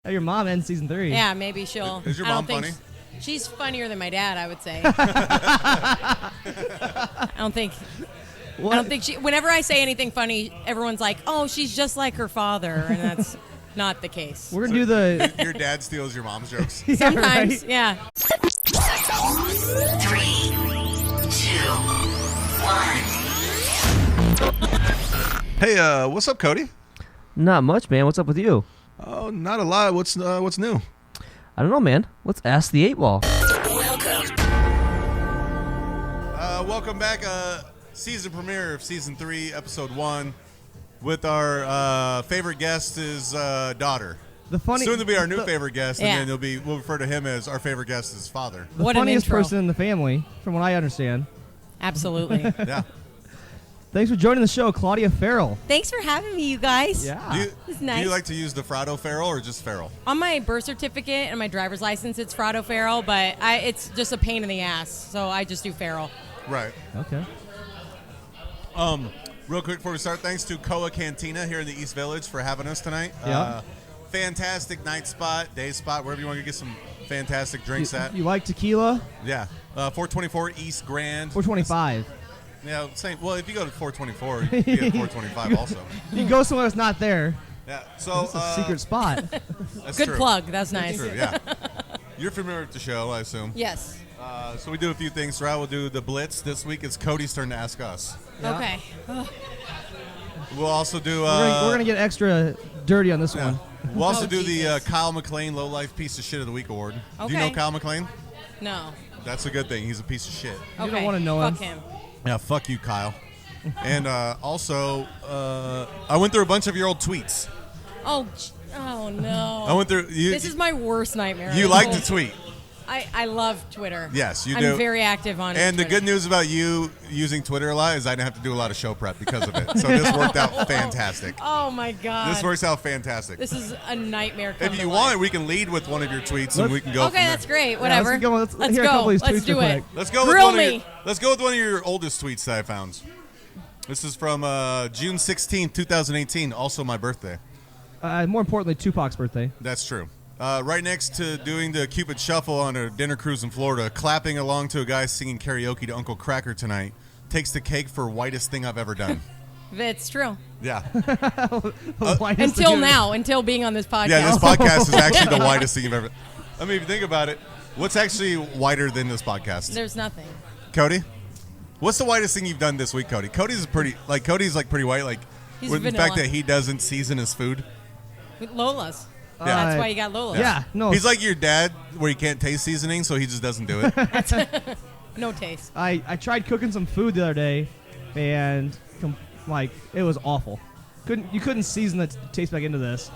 Oh, your mom ends season 3. Yeah, maybe she'll. Is your mom funny? She's funnier than my dad, I would say. I don't think she. Whenever I say anything funny, everyone's like, "Oh, she's just like her father," and that's not the case. We're gonna do the. Your dad steals your mom's jokes. Yeah, Sometimes, right? yeah. 3, 2, 1. Hey, what's up, Cody? Not much, man. What's up with you? Oh, not a lot. What's new? I don't know, man. Let's ask the 8-Ball. Welcome back. Season premiere of season 3, episode 1, with our favorite guest is daughter. Soon to be our new favorite guest, and then we'll refer to him as our favorite guest as father. The funniest person in the family, from what I understand. Absolutely. Yeah. Thanks for joining the show, Claudia Farrell. Thanks for having me, you guys. Yeah. It's nice. Do you like to use the Fratto-Farrell or just Farrell? On my birth certificate and my driver's license, it's Fratto-Farrell, but it's just a pain in the ass, so I just do Farrell. Right. Okay. Real quick before we start, thanks to Coa Cantina here in the East Village for having us tonight. Yeah. Fantastic night spot, day spot, wherever you want to get some fantastic drinks at. You like tequila? Yeah. 424 East Grand. 425. Yeah, same. Well, if you go to 424, you can get 425 also. You can go somewhere that's not there. Yeah. So It's a secret spot. That's Good true. plug. That's nice. That's true, yeah. You're familiar with the show, I assume. Yes. So we do a few things throughout. We'll do the Blitz. This week it's Cody's turn to ask us. Yeah. Okay. We'll also do... we're gonna get extra dirty on this yeah. one. We'll also do Jesus. the Kyle McLean Low Life Piece of Shit of the Week award. Do you Okay. know Kyle McLean? No. That's a good thing. He's a piece of shit. You Okay. don't wanna know Fuck him. Yeah, fuck you, Kyle. And also, I went through a bunch of your old tweets. Oh no. I went through... This is my worst nightmare. You like to tweet. I love Twitter. Yes, you I'm do. very active on And Twitter. the good news about you using Twitter a lot is I didn't have to do a lot of show prep because of it. So this worked out fantastic. Oh my god. This works out fantastic. This is a nightmare. Come If to you life. want, we can lead with one of your tweets and we can go from Okay, there. that's great. Yeah, Whatever. let's hear a couple go. of these Let's tweets do real it. quick. Let's go with Grill one me. of your, let's go with one of your oldest tweets that I found. This is from June 16th, 2018, also my birthday. More importantly, Tupac's birthday. That's true. Right next to doing the Cupid Shuffle on a dinner cruise in Florida, clapping along to a guy singing karaoke to Uncle Cracker tonight takes the cake for whitest thing I've ever done. It's true. Yeah. Until now, until being on this podcast. Yeah, this podcast is actually the whitest thing you've ever... I mean, if you think about it, what's actually whiter than this podcast? There's nothing. Cody? What's the whitest thing you've done this week, Cody? Cody's pretty white, like He's with the vanilla. fact that he doesn't season his food. With Lola's. Yeah. That's why you got Lola's. Yeah, no. He's like your dad, where he can't taste seasoning, so he just doesn't do it. No taste. I tried cooking some food the other day, and it was awful. You couldn't season the taste back into this,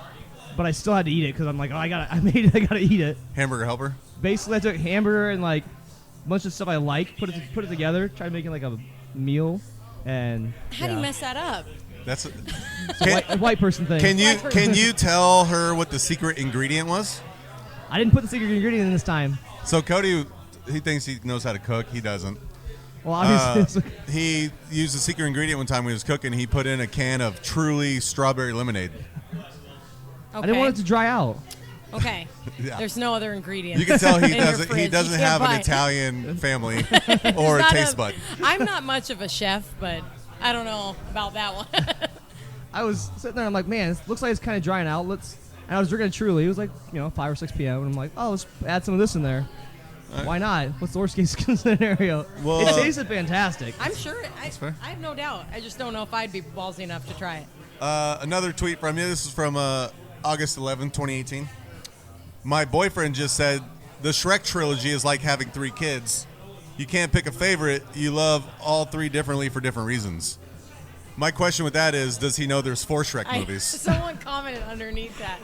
but I still had to eat it because I'm like, I gotta eat it. Hamburger helper. Basically, I took hamburger and like a bunch of stuff I like, put it together, tried making like a meal, and How do you mess that up? That's it's a white person thing. Can you tell her what the secret ingredient was? I didn't put the secret ingredient in this time. So Cody, he thinks he knows how to cook. He doesn't. Well, obviously, He used a secret ingredient one time when he was cooking. He put in a can of Truly strawberry lemonade. Okay. I didn't want it to dry out. Okay. Yeah. There's no other ingredients. You can tell he in your doesn't. He fridge. doesn't You have can't an buy- Italian family or a Not taste bud. I'm not much of a chef, but I don't know about that one. I was sitting there, I'm like, man, it looks like it's kind of drying out. And I was drinking a Truly. It was like 5 or 6 p.m. And I'm like, oh, let's add some of this in there. Why not? What's the worst case scenario? Well, it tasted fantastic. I'm sure. fair. I have no doubt. I just don't know if I'd be ballsy enough to try it. Another tweet from you. This is from August 11, 2018. My boyfriend just said, the Shrek trilogy is like having 3 kids. You can't pick a favorite. You love all 3 differently for different reasons. My question with that is, does he know there's 4 Shrek movies? Someone commented underneath that.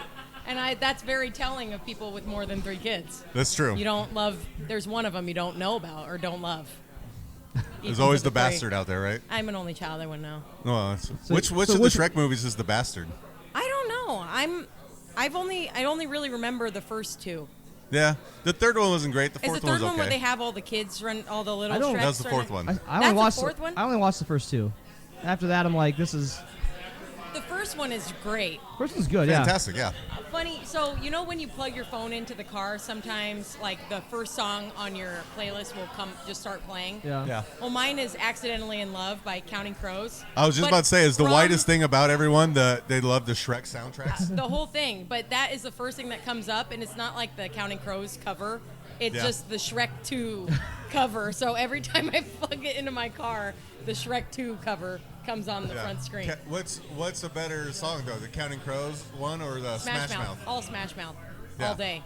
And that's very telling of people with more than 3 kids. That's true. You don't love, there's one of them you don't know about or don't love. There's Equals always to the 3. bastard out there, right? I'm an only child, I wouldn't know. Well, which so of the which- Shrek movies is the bastard? I don't know. I only really remember the first 2. Yeah, the third one wasn't great. The Is fourth the one third was one where okay. they have all the kids run, all the little I don't- Shreks That was the running? fourth one. I That's only the watched fourth one? I only watched the first 2. After that, I'm like, this is. The first one is great. First one's good, yeah. Fantastic, yeah. Funny, so you know when you plug your phone into the car, sometimes like the first song on your playlist will just start playing. Yeah. Well, mine is "Accidentally in Love" by Counting Crows. I was just about to say, is the whitest thing about everyone that they love the Shrek soundtracks? The whole thing, but that is the first thing that comes up, and it's not like the Counting Crows cover. It's just the Shrek 2 cover. So every time I plug it into my car, the Shrek 2 cover comes on the front screen. What's a better song though, the Counting Crows one or the Smash Mouth? All Smash Mouth, Yeah. all day.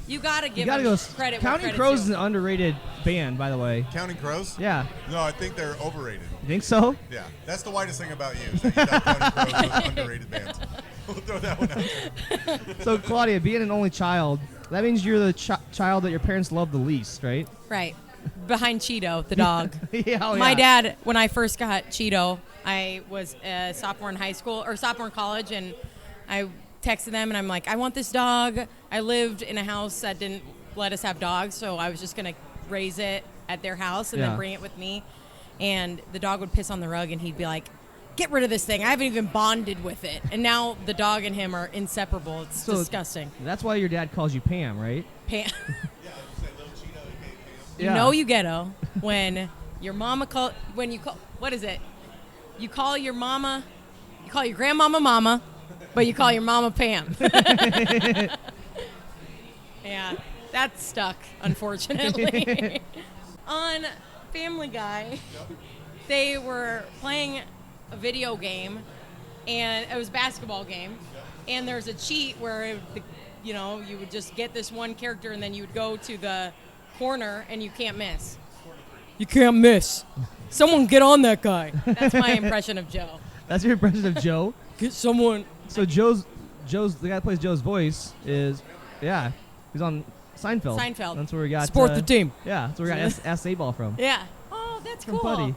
You gotta give Go. them credit. Counting where Crows is credit's an underrated band, by the way. Counting Crows? Yeah. No, I think they're overrated. You think so? Yeah, that's the whitest thing about you. Is that you thought Counting Crows was an underrated band. We'll throw that one out there. So, Claudia, being an only child, that means you're the child that your parents love the least, right? due. Right. Behind Cheeto, the dog. Yeah. My dad, when I first got Cheeto, I was a sophomore in high school or sophomore in college, and I texted them and I'm like, I want this dog. I lived in a house that didn't let us have dogs, so I was just gonna raise it at their house and then bring it with me. And the dog would piss on the rug, and he'd be like, "Get rid of this thing. I haven't even bonded with it." And now the dog and him are inseparable. It's disgusting. That's why your dad calls you Pam, right? Pam. Yeah. You know you ghetto when your mama what is it? You call your grandmama mama, but you call your mama Pam. Yeah, that's stuck, unfortunately. On Family Guy, they were playing a video game, and it was a basketball game, and there's a cheat where you would just get this one character, and then you would go to the corner and you can't miss. You can't miss. Someone get on that guy. That's my impression of Joe. That's your impression of Joe? Get someone. So Joe's the guy that plays Joe's voice is, he's on Seinfeld. Seinfeld. That's where we got Sport the team. Yeah, that's where we got Ask the 8 Ball from. Yeah. Oh, that's From cool. Buddy.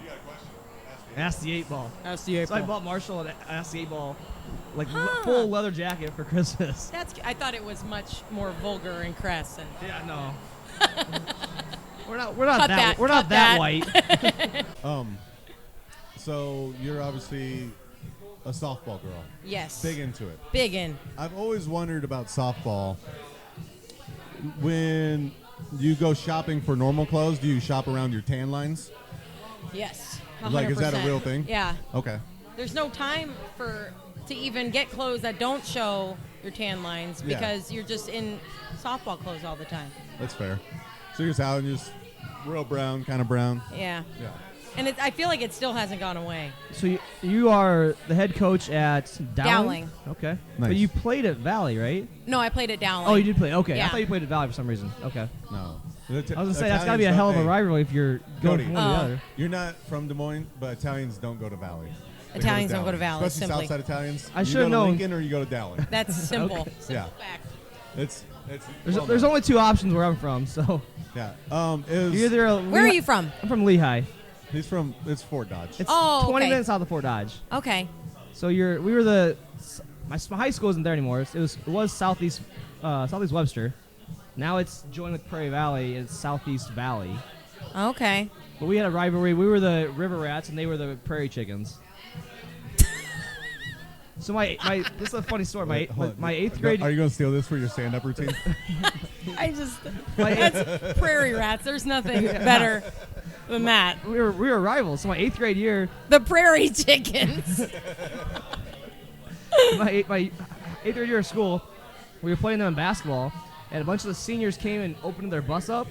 Ask the 8 Ball. That's the 8 So I ball. bought Marshall an Ask the 8 Ball, like full leather jacket for Christmas. I thought it was much more vulgar and crass. And Yeah, no. we're not Cut that, we're cut not that that. white. So you're obviously a softball girl. Yes. Big into it. Big in. I've always wondered about softball. When you go shopping for normal clothes, do you shop around your tan lines? Yes. Like, is that a 100%. real thing? Yeah. Okay. There's no time to even get clothes that don't show your tan lines Yeah. because you're just in softball clothes all the time. That's fair. So you're just out and just real brown, kind of brown. Yeah. Yeah. And I feel like it still hasn't gone away. So you are the head coach at Dowling. Okay. Nice. But you played at Valley, right? No, I played at Dowling. Oh, you did play. Okay. I Yeah. thought you played at Valley for some reason. Okay. No. I was gonna say that's gotta be a hell of a rivalry if you're going Cody. from one to the Oh. other. You're not from Des Moines, but Italians don't go to Valley. They Italians don't go to Valley, Especially simply. Southside Italians. I you should've go to known. Lincoln or you go to Dowling. That's simple. Okay. Simple Yeah. fact. It's There's only two options where I'm from, so yeah. you're either Where are you from? I'm from Lehigh. It's Fort Dodge. It's Oh, 20 okay. minutes south of Fort Dodge. Okay. So my high school isn't there anymore. It was Southeast Webster. Now it's joined with Prairie Valley. It's Southeast Valley. Okay. But we had a rivalry. We were the River Rats and they were the Prairie Chickens. So this is a funny story. Wait, hold on. My 8th grade. Are you going to steal this for your stand-up routine? That's prairie rats. There's nothing better than that. We were rivals. So my 8th grade year, The prairie chickens. my 8th grade year of school, we were playing them in basketball, and a bunch of the seniors came and opened their bus up,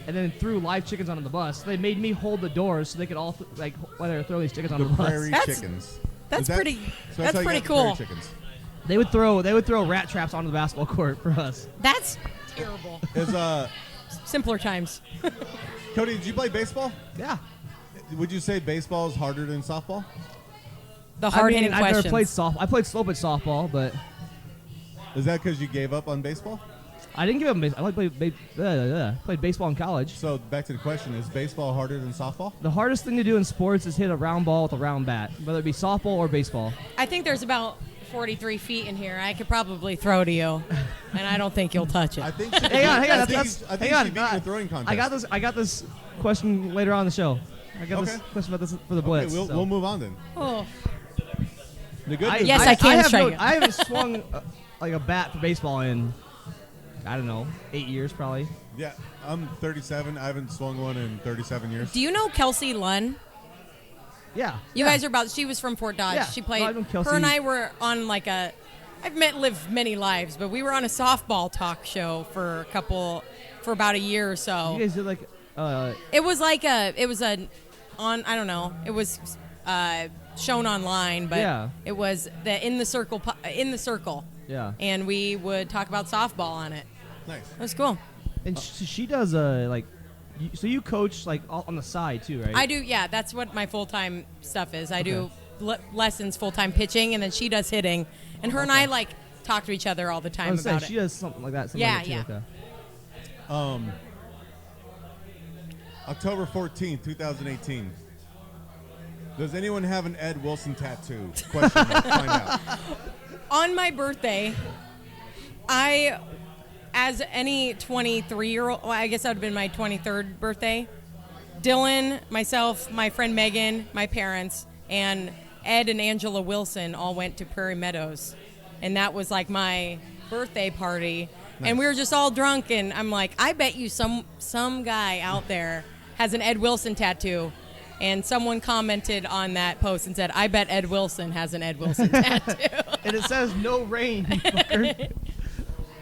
and then threw live chickens onto the bus. So they made me hold the doors so they could all throw these chickens onto The the bus. prairie That's- chickens. That's Is that- pretty. so That's how you pretty got the prairie cool. chickens. They would throw rat traps onto the basketball court for us. That's terrible. Is Simpler times. Cody, did you play baseball? Yeah. Would you say baseball is harder than softball? The hard-hitting I've never questions. played softball. I played slope at softball, but Is that because you gave up on baseball? I didn't give up. I played baseball in college. So back to the question: is baseball harder than softball? The hardest thing to do in sports is hit a round ball with a round bat, whether it be softball or baseball. I think there's about 43 feet in here. I could probably throw to you, and I don't think you'll touch it. I think. Hang on. I think Hang on. she beat you in a throwing contest. I got this question later on in the show. I got this Okay. question about this for the Okay, Blitz. we'll so. move on then. Oh, The good news Yes, is- I can have strike it. I haven't swung like a bat for baseball in, I don't know, 8 years probably. Yeah, I'm 37. I haven't swung one in 37 years. Do you know Kelsey Lunn? Yeah. You guys are about. She was from Fort Dodge. Yeah. She No, played. I know Kelsey. Her and I were on like a. Lived many lives, but we were on a softball talk show for about a year or so. You guys did like, It was I don't know. It was shown online, but Yeah. it was the in the circle. yeah. And we would talk about softball on it. Nice. It was cool. And she does like, so you coach like on the side too, right? I do. Yeah, that's what my full time stuff is. I do lessons, full time pitching, and then she does hitting. And her and I like talk to each other all the I time was saying, about she it. does something like that. Something Yeah, like that too, yeah. okay. October 14th, 2018. Does anyone have an Ed Wilson tattoo? Question mark. Find out. On my birthday, as any 23-year-old, well, I guess that would have been my 23rd birthday, Dylan, myself, my friend Megan, my parents, and Ed and Angela Wilson all went to Prairie Meadows. And that was like my birthday party. Nice. And we were just all drunk, and I'm like, I bet you some guy out there has an Ed Wilson tattoo. And someone commented on that post and said, I bet Ed Wilson has an Ed Wilson tattoo. And it says no rain. Fucker.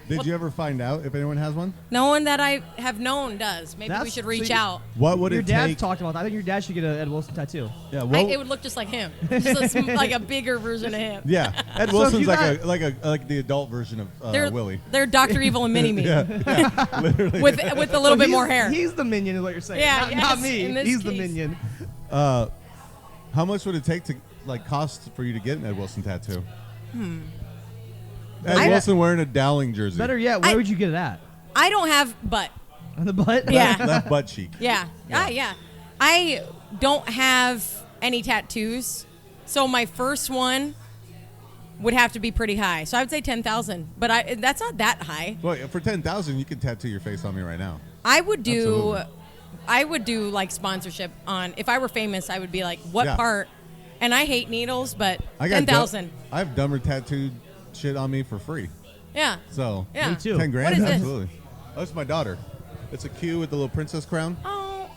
Did you ever find out if anyone has one? No one that I have known does. Maybe we That's- should so reach you- out. What would Your it dad take? talked about that. I think your dad should get an Ed Wilson tattoo. Yeah, It would look just like him. Just like a bigger version of him. yeah. Ed So if Wilson's you got- like the adult version of They're Willie. They're Dr. Evil and Mini Me Yeah, literally. with a little bit more hair. He's the minion, is what you're saying. Yeah, not, yes, not me. in this He's the case. minion. How much would it take to cost for you to get an Ed Wilson tattoo? Ed Wilson wearing a Dowling jersey. Better yet, where would you get it at? I don't have butt. On the butt? Yeah. Left butt cheek. Yeah. Yeah. I don't have any tattoos, so my first one would have to be pretty high. So I would say 10,000, but that's not that high. Well, for 10,000, you could tattoo your face on me right now. I would do Absolutely. like sponsorship on. If I were famous, I would be like, what Yeah. part? And I hate needles, but I got 10,000. I have dumber tattooed shit on me for free. Yeah. So Yeah. Me too. 10 grand, What is this? absolutely. Oh, it's my daughter. It's a Q with the little princess crown. Oh,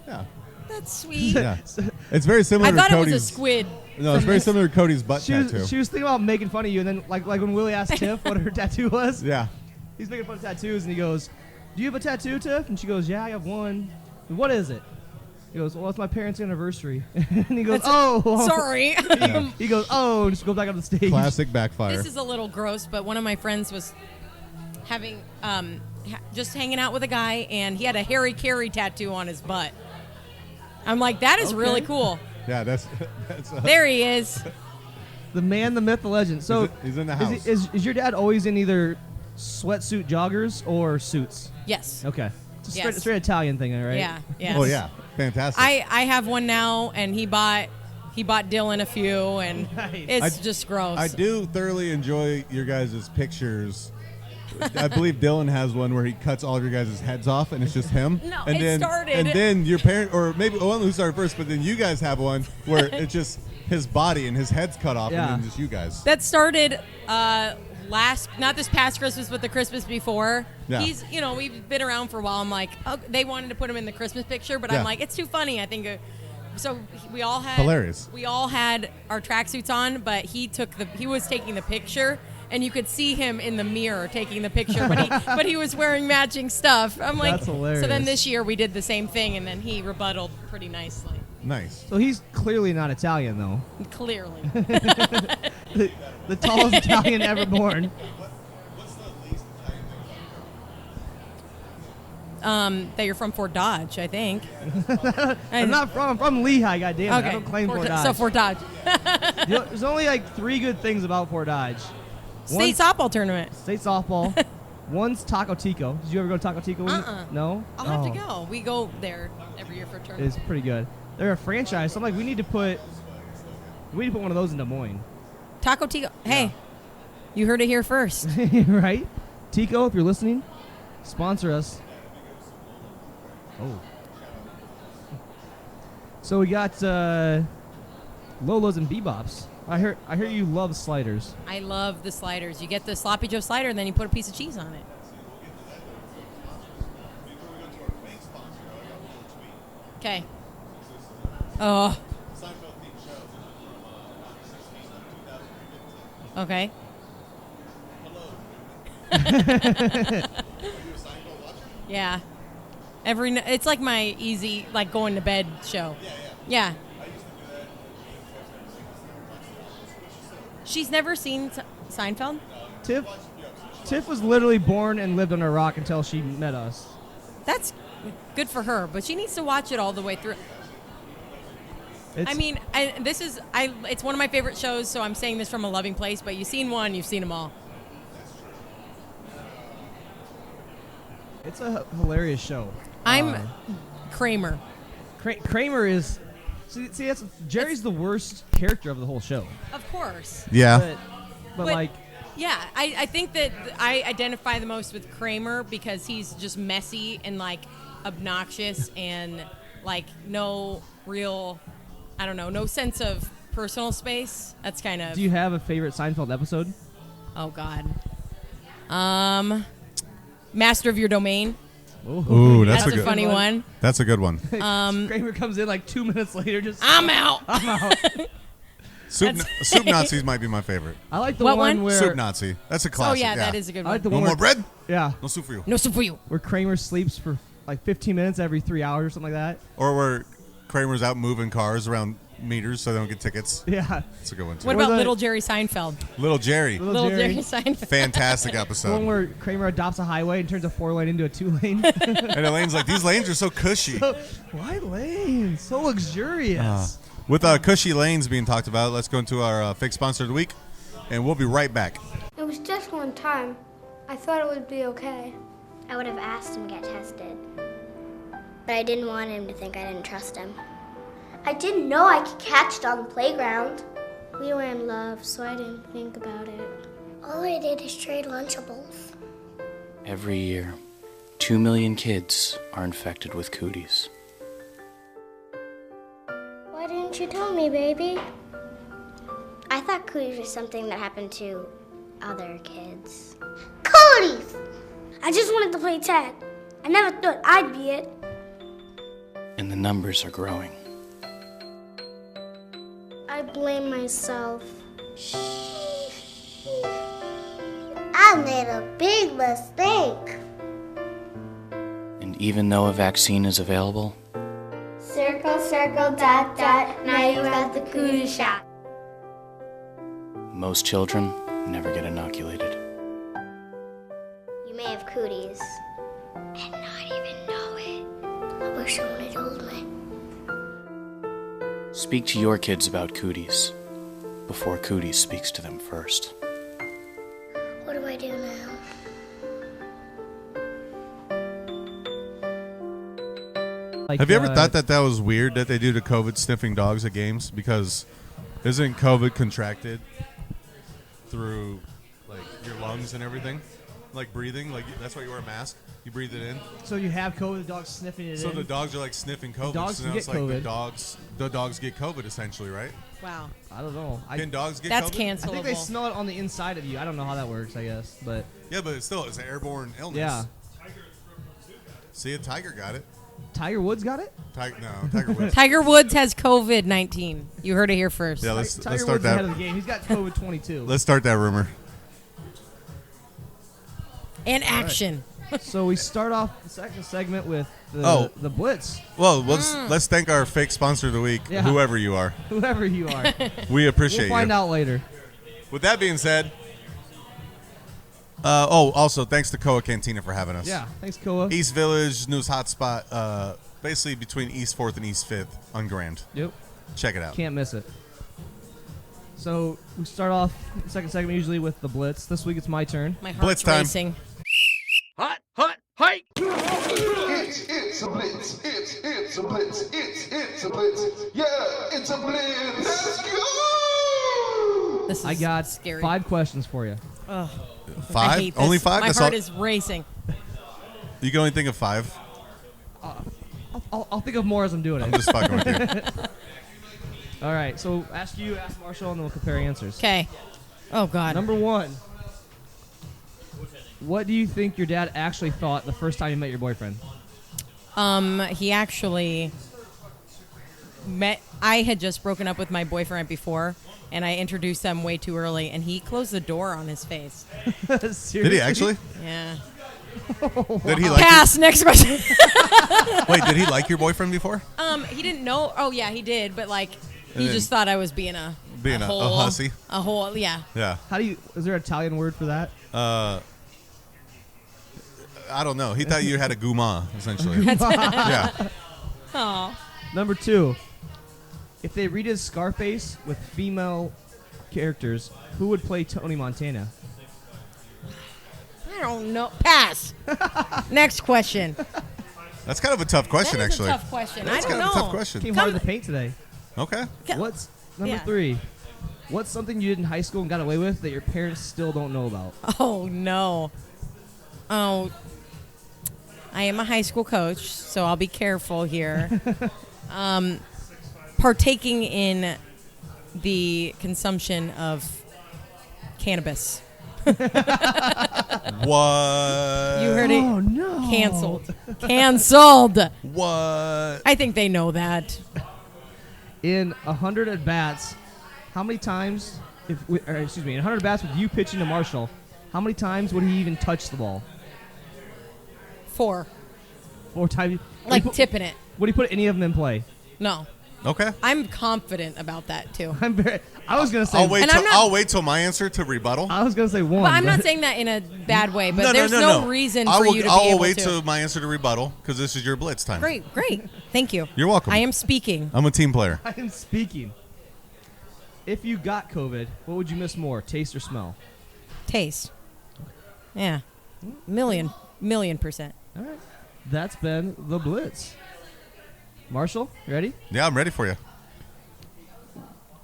Yeah, that's sweet. yeah. It's very similar I to thought it Cody's. was a squid. No, it's very similar to Cody's butt She tattoo. was thinking about making fun of you, and then like when Willie asked Tiff what her tattoo was, Yeah. he's making fun of tattoos, and he goes, "Do you have a tattoo, Tiff?" And she goes, "Yeah, I have one." "What is it?" He goes, "Well, it's my parents' anniversary." And he goes, "Oh, Sorry. He goes, "Oh," and just goes back on the stage. Classic backfire. This is a little gross, but one of my friends was having just hanging out with a guy, and he had a Harry Carey tattoo on his butt. I'm like, that is really cool. Yeah, that's There he is. The man, the myth, the legend. So He's in the house. Is your dad always in either sweatsuit joggers or suits? Yes. Okay. It's a Yes. straight Italian thing, right? Yeah. Yes. Oh yeah, fantastic. I have one now, and he bought Dylan a few, and Nice. it's just gross. I do thoroughly enjoy your guys' pictures. I believe Dylan has one where he cuts all of your guys' heads off, and it's just him. No, and it then, started. And then your parent, or maybe one who started first, but then you guys have one where it's just his body and his head's cut off, Yeah. and then just you guys. That started not this past Christmas, but the Christmas before. Yeah. We've been around for a while. I'm like, oh, they wanted to put him in the Christmas picture, but Yeah. I'm like, it's too funny. I think. So we all had Hilarious. We all had our tracksuits on, but he was taking the picture, and you could see him in the mirror taking the picture, but he was wearing matching stuff. I'm like, That's hilarious. So then this year we did the same thing, and then he rebutted pretty nicely. Nice. So he's clearly not Italian, though. Clearly. The tallest Italian ever born. That you're from Fort Dodge, I think. I'm not from. I'm from Lehigh. Goddamn it! Okay. I don't claim Fort So Dodge. Fort Dodge. There's only like 3 good things about Fort Dodge. State softball tournament. State softball. One's Taco Tico. Did you ever go to Taco Tico? No. I'll have Oh. to go. We go there every year for a tournament. It's pretty good. They're a franchise, so I'm like, we need to put one of those in Des Moines, Taco Tico. Hey, you heard it here first. right? Tico, if you're listening, sponsor us. Oh. So we got Lola's and BBops. I hear you love sliders. I love the sliders. You get the Sloppy Joe slider, and then you put a piece of cheese on it. Okay. Oh. Okay. Yeah. It's like my easy, like going to bed show. Yeah. She's never seen Seinfeld? Tiff was literally born and lived on a rock until she met us. That's good for her, but she needs to watch it all the way through. It's one of my favorite shows, so I'm saying this from a loving place, but you've seen one, you've seen them all. It's a hilarious show. I'm Kramer. Kramer is... See, Jerry's the worst character of the whole show. Of course. Yeah. But like... Yeah, I think that I identify the most with Kramer because he's just messy and, like, obnoxious and, like, no real... I don't know, no sense of personal space. That's kind of... Do you have a favorite Seinfeld episode? Oh, God. Master of Your Domain. Ooh, That's a funny one. That's a good one. Kramer comes in like 2 minutes later just... I'm out. Soup Nazis might be my favorite. I like the What one one? where... Soup Nazi. That's a classic. Oh, yeah, that is a good I one. like the One one more where, bread? Yeah. No soup for you. No soup for you. Where Kramer sleeps for like 15 minutes every 3 hours or something like that. Or where Kramer's out moving cars around meters so they don't get tickets. Yeah. That's a good one, too. What about the- Little Jerry Seinfeld? Little Jerry. Little Jerry Seinfeld. Fantastic The one episode. where Kramer adopts a highway and turns a 4-lane into a 2-lane. And Elaine's like, these lanes are so cushy. Why lanes? So luxurious. With cushy lanes being talked about, let's go into our fake sponsor of the week, and we'll be right back. It was just one time. I thought it would be okay. I would have asked him to get tested. But I didn't want him to think I didn't trust him. I didn't know I could catch it on the playground. We were in love, so I didn't think about it. All I did is trade Lunchables. Every year, 2 million kids are infected with cooties. Why didn't you tell me, baby? I thought cooties was something that happened to other kids. Cooties! I just wanted to play tag. I never thought I'd be it. And the numbers are growing. I blame myself. I made a big mistake. And even though a vaccine is available, Circle, circle, dot, dot. Now you have the cootie shot. most children never get inoculated. You may have cooties and not even know it. I wish someone had told me. Speak to your kids about cooties before cooties speaks to them first. What do I do now? Have you ever thought that was weird that they do to COVID sniffing dogs at games? Because isn't COVID contracted through like your lungs and everything? Like breathing? Like that's why you wear a mask? You breathe it in? So you have COVID, the dog's sniffing it So in. the dogs are like sniffing COVID. dogs so can now it's get like COVID. the dogs get COVID essentially, right? Wow. I don't know. Can dogs get That's COVID? cancelable. I think they smell it on the inside of you. I don't know how that works, I guess. But Yeah, but it's still it's an airborne illness. yeah. See, a tiger got it. Tiger Woods got it? Tiger Woods. Tiger Woods has COVID-19. You heard it here first. Yeah, let's Tiger start Woods ahead of that. the game. He's got COVID 22. Let's start that rumor. And action. So we start off the second segment with the Blitz. Well, let's thank our fake sponsor of the week, Yeah. whoever you are. Whoever you are. We appreciate We'll find you. out later. With that being said, also thanks to Coa Cantina for having us. Yeah. Thanks, Koa. East Village, news hotspot, basically between East 4th and East 5th on Grand. Yep. Check it out. Can't miss it. So we start off the second segment usually with the Blitz. This week it's my turn. My heart's Blitz time. racing. It's a blitz. It's a blitz. It's a blitz. Yeah, it's a blitz. Let's go. This is I got scary. 5 questions for you. Ugh, I 5? hate this. Only 5? My That's heart all. is racing. You can only think of 5. I'll think of more as I'm doing I'm it. just fucking with you. All right, so ask Marshall, and then we'll compare answers. Okay. Oh, God. Number 1. What do you think your dad actually thought the first time you met your boyfriend? He actually met. I had just broken up with my boyfriend before, and I introduced them way too early, and he closed the door on his face. Seriously? Did he actually? Yeah. Did he like Pass. Next question. Wait, did he like your boyfriend before? He didn't know. Oh, yeah, he did, but like he And just thought I was being a hussy. A whole, yeah. Yeah. Is there an Italian word for that? I don't know. He thought you had a gouma, essentially. Yeah. Aw. Number 2. If they redid Scarface with female characters, who would play Tony Montana? I don't know. Pass. Next question. That's kind of a tough question, That is actually. a tough question. That's I don't kind of know. a tough question. Came hard to paint today. Okay. What's number Yeah. 3? What's something you did in high school and got away with that your parents still don't know about? Oh, no. Oh, I am a high school coach, so I'll be careful here. Partaking in the consumption of cannabis. What? You heard it. Oh, no. Canceled. What? I think they know that. In 100 at-bats, how many times, in 100 at-bats with you pitching to Marshall, how many times would he even touch the ball? 4. 4 times? Like tipping it. Would he put any of them in play? No. Okay. I'm confident about that, too. I was going to say... I'll wait till my answer to rebuttal. I was going to say 1. But I'm not saying that in a bad way, but there's no reason I for will, you to I be will able wait to. till my answer to rebuttal, because this is your blitz time. Great. Thank you. You're welcome. I am speaking. I'm a team player. I am speaking. If you got COVID, what would you miss more, taste or smell? Taste. Yeah. Million %. All right. That's been the Blitz. Marshall, you ready? Yeah, I'm ready for you.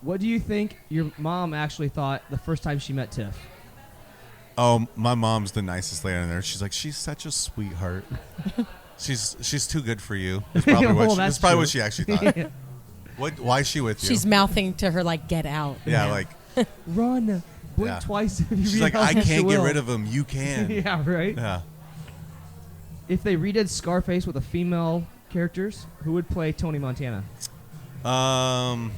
What do you think your mom actually thought the first time she met Tiff? Oh, my mom's the nicest lady in there. She's like, she's such a sweetheart. she's too good for you. That's probably, that's probably true. what she actually thought. Why is she with you? She's mouthing to her like, get out. yeah, like Run. Blink Yeah. twice if you she's like, I realize you can't get will." rid of him. You can. Yeah, right? Yeah. If they redid Scarface with the female characters, who would play Tony Montana? I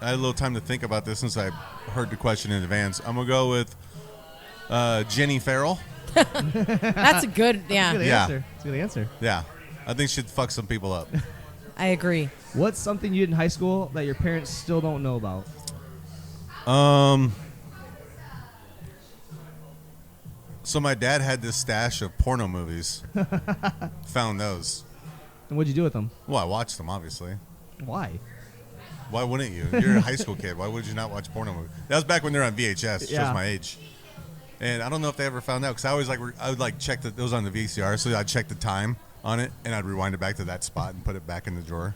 had a little time to think about this since I heard the question in advance. I'm gonna go with Jenny Farrell. That's a good, That's a good Yeah. answer. That's a good answer. Yeah, I think she'd fuck some people up. I agree. What's something you did in high school that your parents still don't know about? So my dad had this stash of porno movies. Found those. And what'd you do with them? Well, I watched them, obviously. Why? Why wouldn't you? You're a high school kid. Why would you not watch porno movies? That was back when they were on VHS. Yeah. Shows my age. And I don't know if they ever found out because I always I would check it was on the VCR, so I'd check the time on it and I'd rewind it back to that spot and put it back in the drawer.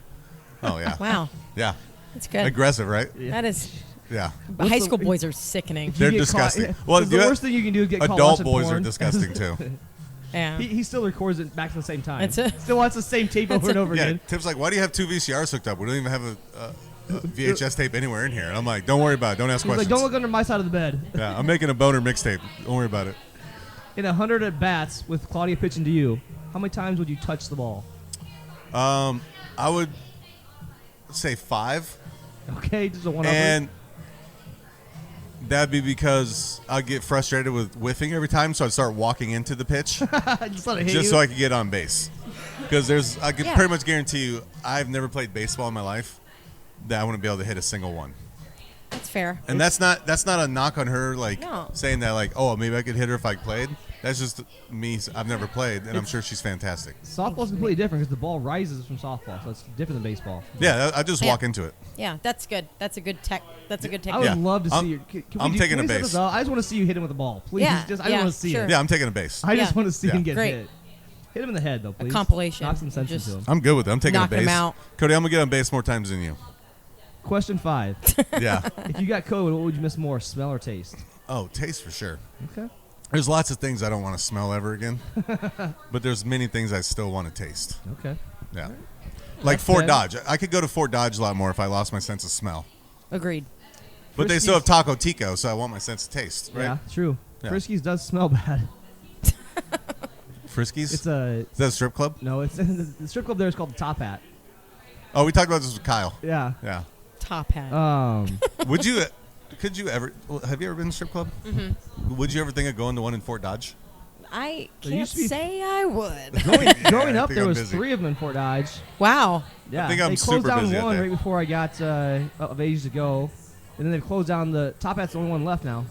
Oh yeah. Wow. Yeah. That's good. Aggressive, right? That is. Yeah. But high school boys are sickening. If you They're get disgusting. Caught, Well, the worst thing you can do is get caught adult watching boys porn. are disgusting too. Yeah. He still records it back to the same time. That's it. Still watches the same tape over and over Yeah. again. Tip's like, why do you have two VCRs hooked up? We don't even have a VHS tape anywhere in here. And I'm like, don't worry about it. Don't ask He's like, questions. don't look under my side of the bed. Yeah, I'm making a boner mixtape. Don't worry about it. In 100 at bats with Claudia pitching to you, how many times would you touch the ball? I would say 5. Okay, just a one. And that'd be because I'd get frustrated with whiffing every time, so I'd start walking into the pitch just let it hit just you. so I could get on base. Because I can Yeah. pretty much guarantee you, I've never played baseball in my life that I wouldn't be able to hit a single one. That's fair. And that's not a knock on her, like No. saying that, like, oh, maybe I could hit her if I played. That's just me. I've never played, and I'm sure she's fantastic. Softball's completely different because the ball rises from softball, so it's different than baseball. Yeah, I just walk into it. Yeah, that's good. That's a good tech. That's a good I technique. would Yeah. love to I'm- see you. Can I'm we taking can a we set base. this up? I just want to see you hit him with the ball, please. Yeah, I yeah, want to see sure. it. Yeah, I'm taking a base. I just Yeah. want to see Yeah. him get Great. hit. Hit him in the head, though, please. compilation. Knock some sense Just- into him. I'm good with it. I'm taking Knock a him base. out. Cody, I'm gonna get on base more times than you. Question 5. Yeah. If you got COVID, what would you miss more, smell or taste? Oh, taste for sure. Okay. There's lots of things I don't want to smell ever again, but there's many things I still want to taste. Okay. Yeah. Like That's Fort 10. Dodge. I could go to Fort Dodge a lot more if I lost my sense of smell. Agreed. But they still have Taco Tico, so I want my sense of taste, right? Yeah, true. Yeah. Friskies does smell bad. Friskies? It's a Is that a strip club? no. It's the strip club there is called the Top Hat. Oh, we talked about this with Kyle. Yeah. Yeah. Top hat. Could you ever, have you ever been to a strip club? Mm-hmm. Would you ever think of going to one in Fort Dodge? I There can't used to be- say I would. Growing I up, think there I'm was busy. 3 of them in Fort Dodge. Wow. Yeah, think I'm they closed super down busy that one day. right before I got of age to go, and then they've closed down the Top Hat's the only one left now.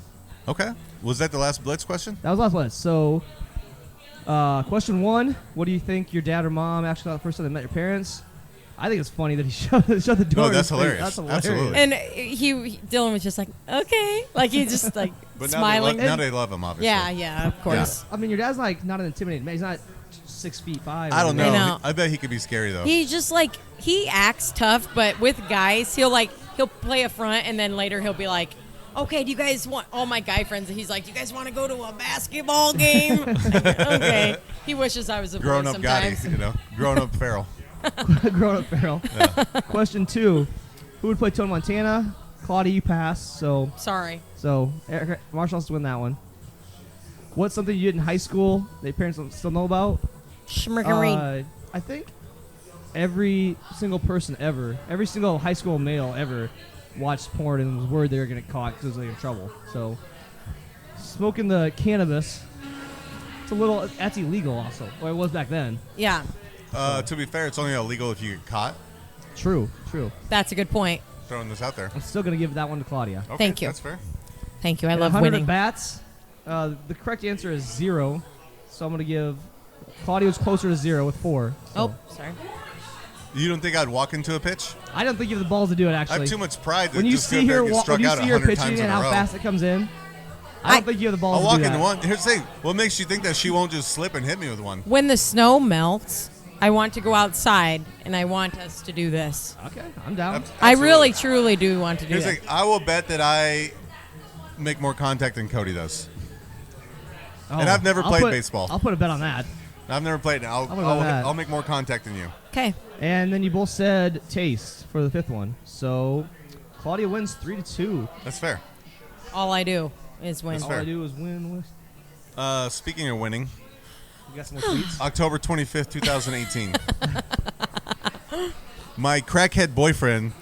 Okay. Was that the last Blitz question? That was last one. So, question 1: what do you think your dad or mom actually thought the first time they met your parents? I think it's funny that he shut the door. No, in that's his face. hilarious. That's hilarious. Absolutely. And Dylan was just like, okay, like he just like But smiling. now they love him, obviously. Yeah, of course. I mean, your dad's like not an intimidating man. He's not 6'5". I don't I know. know. I bet he could be scary, though. He just like he acts tough, but with guys, he'll play a front, and then later he'll be like, okay, do you guys want all my guy friends? And he's like, do you guys want to go to a basketball game? Okay. He wishes I was a boy Grown up sometimes. Gotti, Grown up Farrell. Grown up Farrell. Yeah. Question 2: who would play Tony Montana? Claudia, you passed. So Eric Marshall has to win that one. What's something you did in high school that your parents don't still know about? Schmirgarine. I think every single person ever, every single high school male ever watched porn and was worried they were going to get caught because it was like in trouble. So smoking the cannabis, that's illegal also. Well, it was back then. Yeah, To be fair, it's only illegal if you get caught. True. that's a good point. Throwing this out there. I'm still going to give that one to Claudia. Okay, Thank you. That's fair. Thank you. I And love 100 winning. at bats. The correct answer is 0. So I'm going to give Claudia was closer to 0 with 4. So. Oh, sorry. You don't think I'd walk into a pitch? I don't think you have the balls to do it. I Actually, have too much pride to when you just see go there her and get when struck you out see her 100 pitching times in and a how row. fast it comes in, I don't think you have the balls I'll to walk do into that. one. Here's the thing. What makes you think that she won't just slip and hit me with one? When the snow melts, I want to go outside, and I want us to do this. Okay, I'm down. I really, truly do want to do Here's the it. thing. I will bet that I make more contact than Cody does. And I've never played baseball. I'll put a bet on that. I've never played it. put it on that. I'll make more contact than you. Okay. And then you both said taste for the 5th one. So Claudia wins 3-2. That's fair. All I do is win. That's All fair. I do is win. Speaking of winning, You got some more tweets? October 25th, 2018. My crackhead boyfriend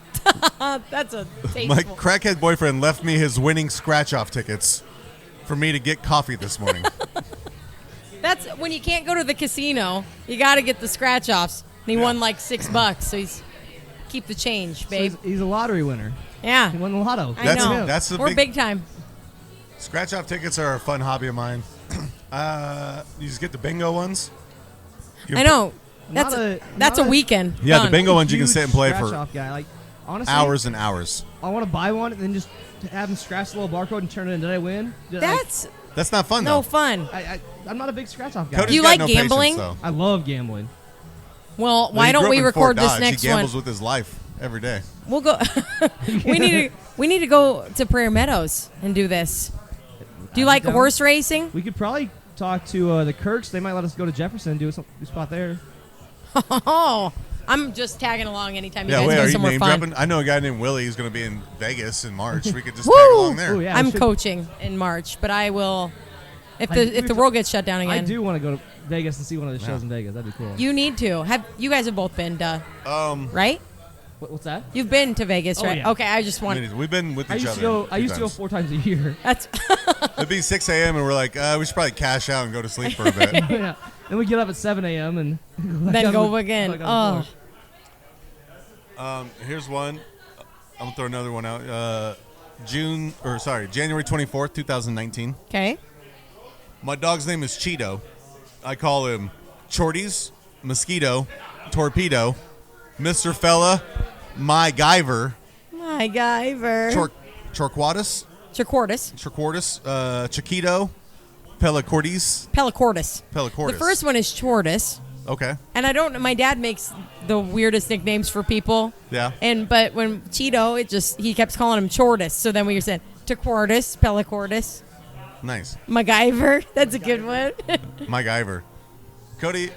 That's a My tasteful. crackhead boyfriend left me his winning scratch-off tickets for me to get coffee this morning. That's when you can't go to the casino. You got to get the scratch offs. And he won like $6, so he's keep the change, So babe. he's a lottery winner. Yeah, He won the lotto. I know. That's the We're big time. Scratch-off tickets are a fun hobby of mine. You just get the bingo ones. I know. Not That's a weekend. Yeah, the Done. bingo ones you can Huge sit and play for scratch-off guy. Like, honestly, hours and hours. I want to buy one and then just have him scratch the little barcode and turn it in. Did I win? That's That's not fun, no though. fun. I'm not a big scratch-off guy. Cody's Do you got like no patience, gambling? though. I love gambling. Well, Well, why he don't grew we up in Fort record this Dodge. next He gambles one? with his life every day. We'll go. we need to go to Prairie Meadows and do this. Do you like down. horse racing? We could probably talk to the Kirks. They might let us go to Jefferson and do a spot there. Oh, I'm just tagging along anytime you Yeah, guys wait, do are you somewhere name fun. dropping? I know a guy named Willie who's going to be in Vegas in March. We could just Woo! tag along there. Ooh, yeah, I'm we should- coaching in March, but I will if I- the world gets shut down I again. do want to go to Vegas and see one of the shows in Vegas. That'd be cool. You need to. You guys have both been to right? What's that? You've been to Vegas, Oh, right? yeah. Okay, I just want. We've been with I each used other. to go. a I few used to go times. 4 times a year. That's It'd be 6 a.m. and we're like, we should probably cash out and go to sleep for a bit. Yeah. Then we get up at 7 a.m. and then go again. back on the Oh, floor. Here's one. I'm gonna throw another one out. January 24th, 2019. okay. My dog's name is Cheeto. I call him Chorties, Mosquito, Torpedo, Mr. Fella, My Guyver, My Guyver. Chorquatus, Tricortis. Chiquito, Pelicordes, Pelicortis. Pelicordes. The first one is Chortis. Okay. And I don't. My dad makes the weirdest nicknames for people. Yeah. But when Cheeto, he kept calling him Chortis. So then we said Tricortis, Pelicortis, Nice. MacGyver. That's a good one. My Guyver. Cody,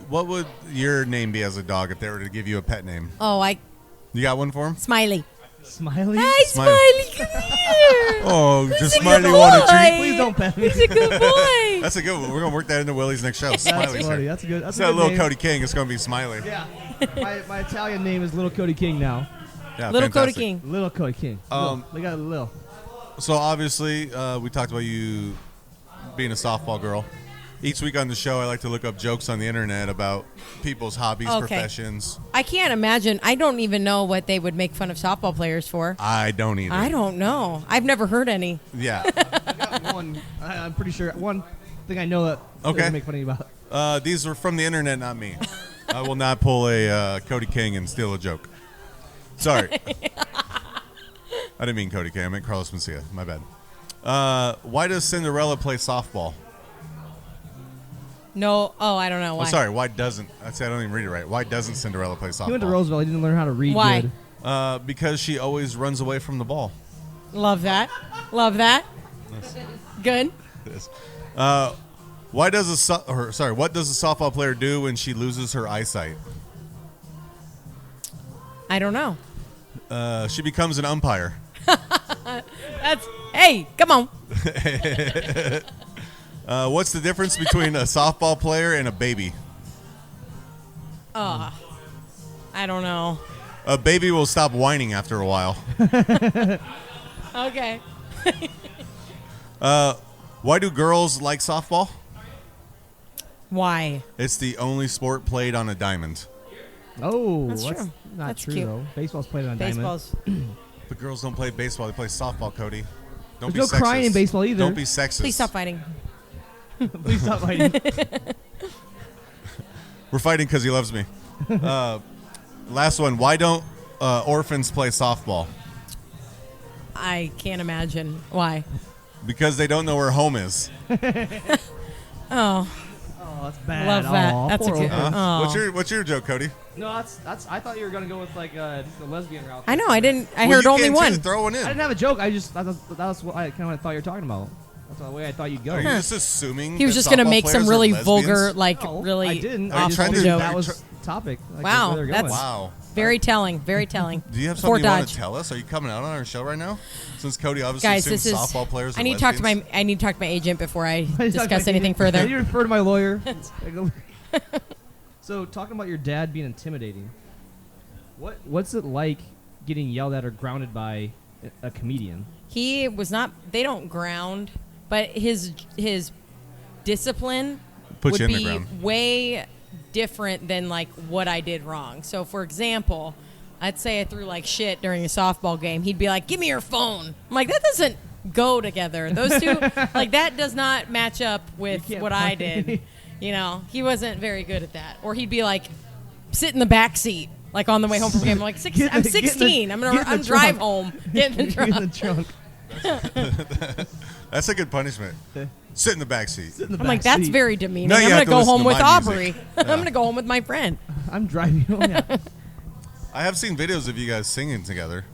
What would your name be as a dog if they were to give you a pet name? Oh, You got one for him? Smiley. Smiley? Hey, Smiley, come here. Oh, He's just a Smiley good want a boy. treat. Please don't pet me. He's a good boy. That's a good one. We're going to work that into Willie's next show. That's Smiley's funny. here. That's a good. That's Instead a of good little name. Cody King, it's going to be Smiley. Yeah. my Italian name is Little Cody King now. Yeah, Little Cody fantastic. King. Little Cody King. They got a little. So obviously, we talked about you being a softball girl. Each week on the show, I like to look up jokes on the internet about people's hobbies, Okay. professions. I can't imagine. I don't even know what they would make fun of softball players for. I don't either. I don't know. I've never heard any. Yeah. I got one. I'm pretty sure one thing I know that Okay. they make fun of you about. These are from the internet, not me. I will not pull a Cody King and steal a joke. Sorry. I didn't mean Cody King. I meant Carlos Mencia. My bad. Why does Cinderella play softball? No. Oh, I don't know why. Oh, sorry. Why doesn't? I don't even read it right. Why doesn't Cinderella play softball? He went to Roosevelt. He didn't learn how to read Why? good. Because she always runs away from the ball. Love that. Love that. Good. Yes. What does a softball player do when she loses her eyesight? I don't know. She becomes an umpire. Hey, come on. What's the difference between a softball player and a baby? I don't know. A baby will stop whining after a while. Okay. Why do girls like softball? Why? It's the only sport played on a diamond. Oh, That's that's true. not That's true cute. though. Baseball's played on Baseball's. The girls don't play baseball; they play softball. Cody, don't There's be no crying sexist. in baseball either. Don't be sexist. Please stop fighting. diamond. Please stop fighting. We're fighting because he loves me. Last one. Why don't orphans play softball? I can't imagine why. Because they don't know where home is. Oh, Oh, that's bad. love that. Aw, That's a poor good. old- Oh. What's your joke, Cody? No, that's. I thought you were gonna go with like the lesbian route. I know. I didn't. I Well, heard you only can one. too. Throw one in. I didn't have a joke. That's what I kind of thought you were talking about. That's the way I thought you'd go. Are you just assuming He was that just gonna softball make some players are really lesbians? vulgar, like No, really I didn't. Are you I just trying told to- you are that you was try- topic. Like, Wow, where they're going. that's- Wow. very telling. Very telling. Do you have Fort something you want Dodge. to tell us? Are you coming out on our show right now? Since Cody obviously Guys, assumes this is. softball players are I need to talk to lesbians. I need to talk to my agent before I Talk discuss about anything dating. further. You refer to my lawyer. So, talking about your dad being intimidating, what's it like getting yelled at or grounded by a comedian? He was not. They don't ground, but his discipline Put would you in the be ground. way different than like what I did wrong. So, for example, I'd say I threw like shit during a softball game. He'd be like, "Give me your phone." I'm like, that doesn't go together. Those two, like that does not match up with can't what I play. did. You know, he wasn't very good at that. Or he'd be like, "Sit in the back seat." Like on the way home from the game, I'm like, Get in I'm the- get in the- 16. I'm get in gonna the drive trunk. home. Get in the Get in trunk. the trunk. That's a good punishment. Sit in the back seat. Sit in the I'm like, back that's seat. very demeaning. Now you I'm have gonna to go listen home to with my Aubrey. music. I'm Yeah. gonna go home with my friend. I'm driving. Oh, yeah. I have seen videos of you guys singing together.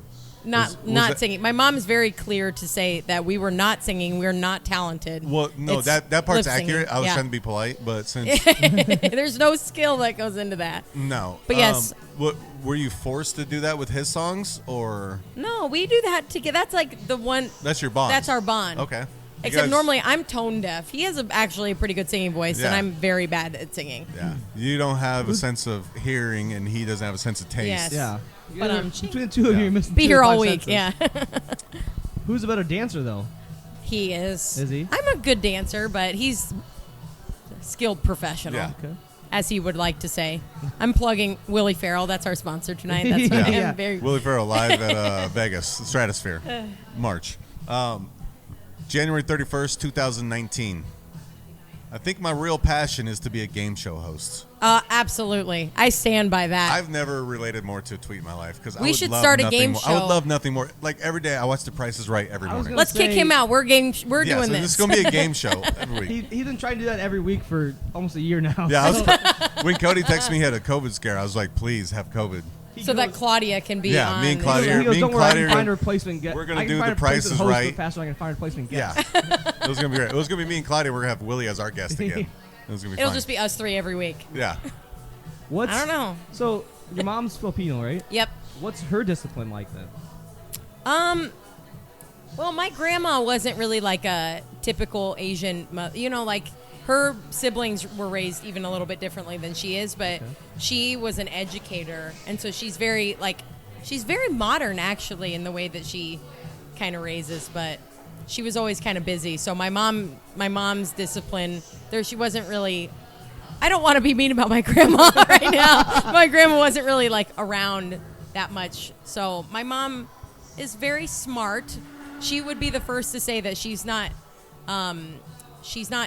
Not Was not that- singing. My mom is very clear to say that we were not singing. We are not talented. Well, no, It's that part's lip singing. accurate. I was Yeah. trying to be polite, but since There's no skill that goes into that. no. But yes. What were you forced to do that with his songs, or No, we do that together. That's like the one. that's your bond? That's our bond. Okay. You Except guys- normally I'm tone deaf. He has actually a pretty good singing voice, and Yeah. I'm very bad at singing. Yeah. You don't have a sense of hearing, and he doesn't have a sense of taste. Yes. Yeah. But, between the two of you, Yeah. you're missing Be 2 here to all 5 week. senses. Yeah. Who's a better dancer, though? He is. Is he? I'm a good dancer, but he's a skilled professional. Yeah. Okay. As he would like to say. I'm plugging Willie Farrell. That's our sponsor tonight. That's why Yeah. I'm very. Willie Farrell live at Vegas Stratosphere, March, January 31st, 2019. I think my real passion is to be a game show host. Absolutely. I stand by that. I've never related more to a tweet in my life because I We would should love start a nothing game more. I would show. love nothing more. Like every day, I watch The Price is Right every I was morning. gonna Let's kick say- him out. We're Yeah, doing so this. This is gonna be a game show every week. He's been trying to do that every week for almost a year now. Yeah, So when Cody texted me he had a COVID scare, I was like, please have COVID. he so that goes- Claudia can be Yeah, on. me and the Claudia- show. He goes, me don't and worry, I Claudia can are find a gonna- replacement. we're gonna I can do find The a replacement Price is host Right. Faster, I can find a replacement Yeah, guest. it was gonna be great. It was gonna be me and Claudia. We're gonna have Willie as our guest again. It's gonna be It'll fine. just be us three every week. Yeah. What's I don't know. So your mom's Filipino, right? Yep. What's her discipline like then? Well, my grandma wasn't really like a typical Asian mother. You know, like her siblings were raised even a little bit differently than she is, but she was an educator, and so she's very modern actually in the way that she kind of raises, but she was always kind of busy. So my mom's discipline there, she wasn't really. I don't want to be mean about my grandma right now. My grandma wasn't really like around that much. So my mom is very smart. She would be the first to say that she's not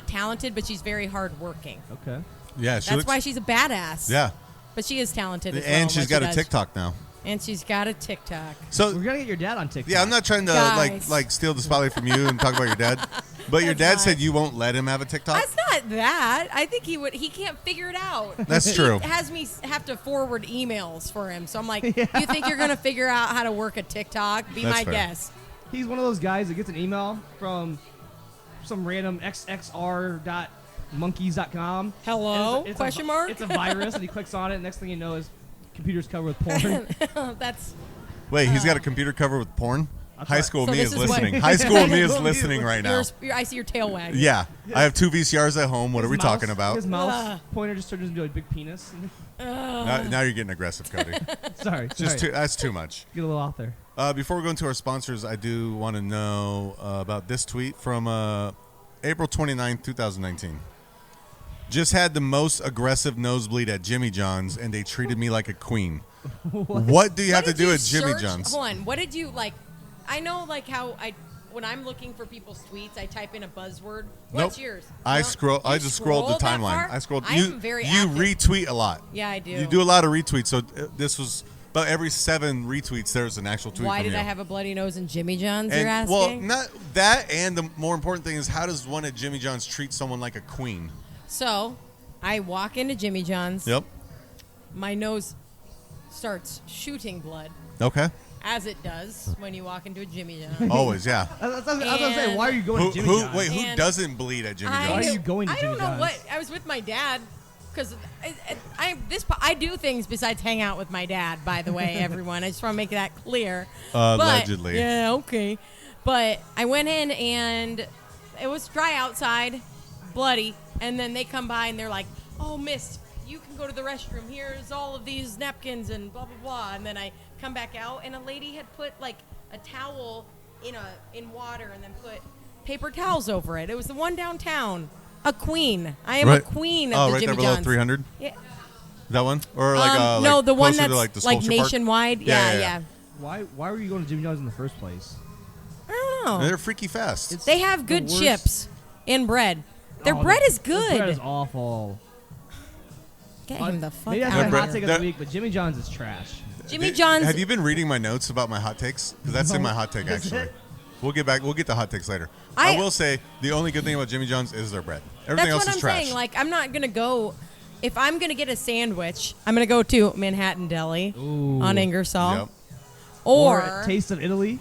talented, but she's very hardworking. Okay. Yeah. That's why she's a badass. Yeah. But she is talented as well. And she's got a TikTok now. And she's got a TikTok. So we're gonna get your dad on TikTok. Yeah, I'm not trying to like steal the spotlight from you and talk about your dad, but your dad said you won't let him have a TikTok. That's not that. I think he would. He can't figure it out. That's true. He has me have to forward emails for him. So I'm like, you think you're gonna figure out how to work a TikTok? Be That's my fair. guest. He's one of those guys that gets an email from some random xxr.monkeys.com. Hello? It's Question mark? It's a virus, and he clicks on it, and next thing you know, his computer's covered with porn. That's. Wait, he's got a computer covered with porn? High school So me this is is what- listening. High school me is listening right now. I see your tail wagging. Yeah, I have 2 VCRs at home. What are we talking about? His mouse pointer just turns into a big penis. Now you're getting aggressive, Cody. Sorry. That's too much. Get a little out there. Before we go into our sponsors, I do want to know about this tweet from April 29th, 2019. Just had the most aggressive nosebleed at Jimmy John's, and they treated me like a queen. What do you have to do at Jimmy John's? Hold on. What did you like? I know like how when I'm looking for people's tweets, I type in a buzzword. What's yours? I No? scroll. I You just scrolled the that timeline. far? I scrolled. I am very you active. retweet a lot. Yeah, I do. You do a lot of retweets. So this was about every 7 retweets. There's an actual tweet. Why from did you. I have a bloody nose in Jimmy John's? And, You're asking. well, not that, and the more important thing is how does one at Jimmy John's treat someone like a queen? So, I walk into Jimmy John's. Yep. My nose starts shooting blood, Okay. as it does when you walk into a Jimmy John's. Always, yeah. I was gonna say, why are you going to Jimmy John's? Wait, who And doesn't bleed at Jimmy John's? Why are you going to I Jimmy don't know John's? what. I was with my dad because I do things besides hang out with my dad. By the way, everyone, I just want to make that clear. Allegedly. But, yeah, okay. But I went in and it was dry outside, bloody, and then they come by and they're like, "Oh, miss, you can go to the restroom. Here's all of these napkins and blah blah blah." And then I come back out and a lady had put like a towel in water and then put paper towels over it. It was the one downtown. A queen. I am a queen of the right Jimmy there below John's. 300? Yeah. That one? Or like no, the one closer that's to, like, the like Sculpture Park? nationwide. Yeah. Why were you going to Jimmy John's in the first place? I don't know. They're freaky fast. They have good worst- chips and bread. Their Oh, bread is their good. bread is awful. Get him the fuck Maybe that's out my of hot take here. of the week, but Jimmy John's is trash. Jimmy John's. Have you been reading my notes about my hot takes? Because that's in my hot take, Is actually. it? We'll get the hot takes later. I will say the only good thing about Jimmy John's is their bread. Everything That's else what is I'm trash. saying. Like, I'm not gonna go. If I'm gonna get a sandwich, I'm gonna go to Manhattan Deli on Ingersoll, Yep. or Taste of Italy.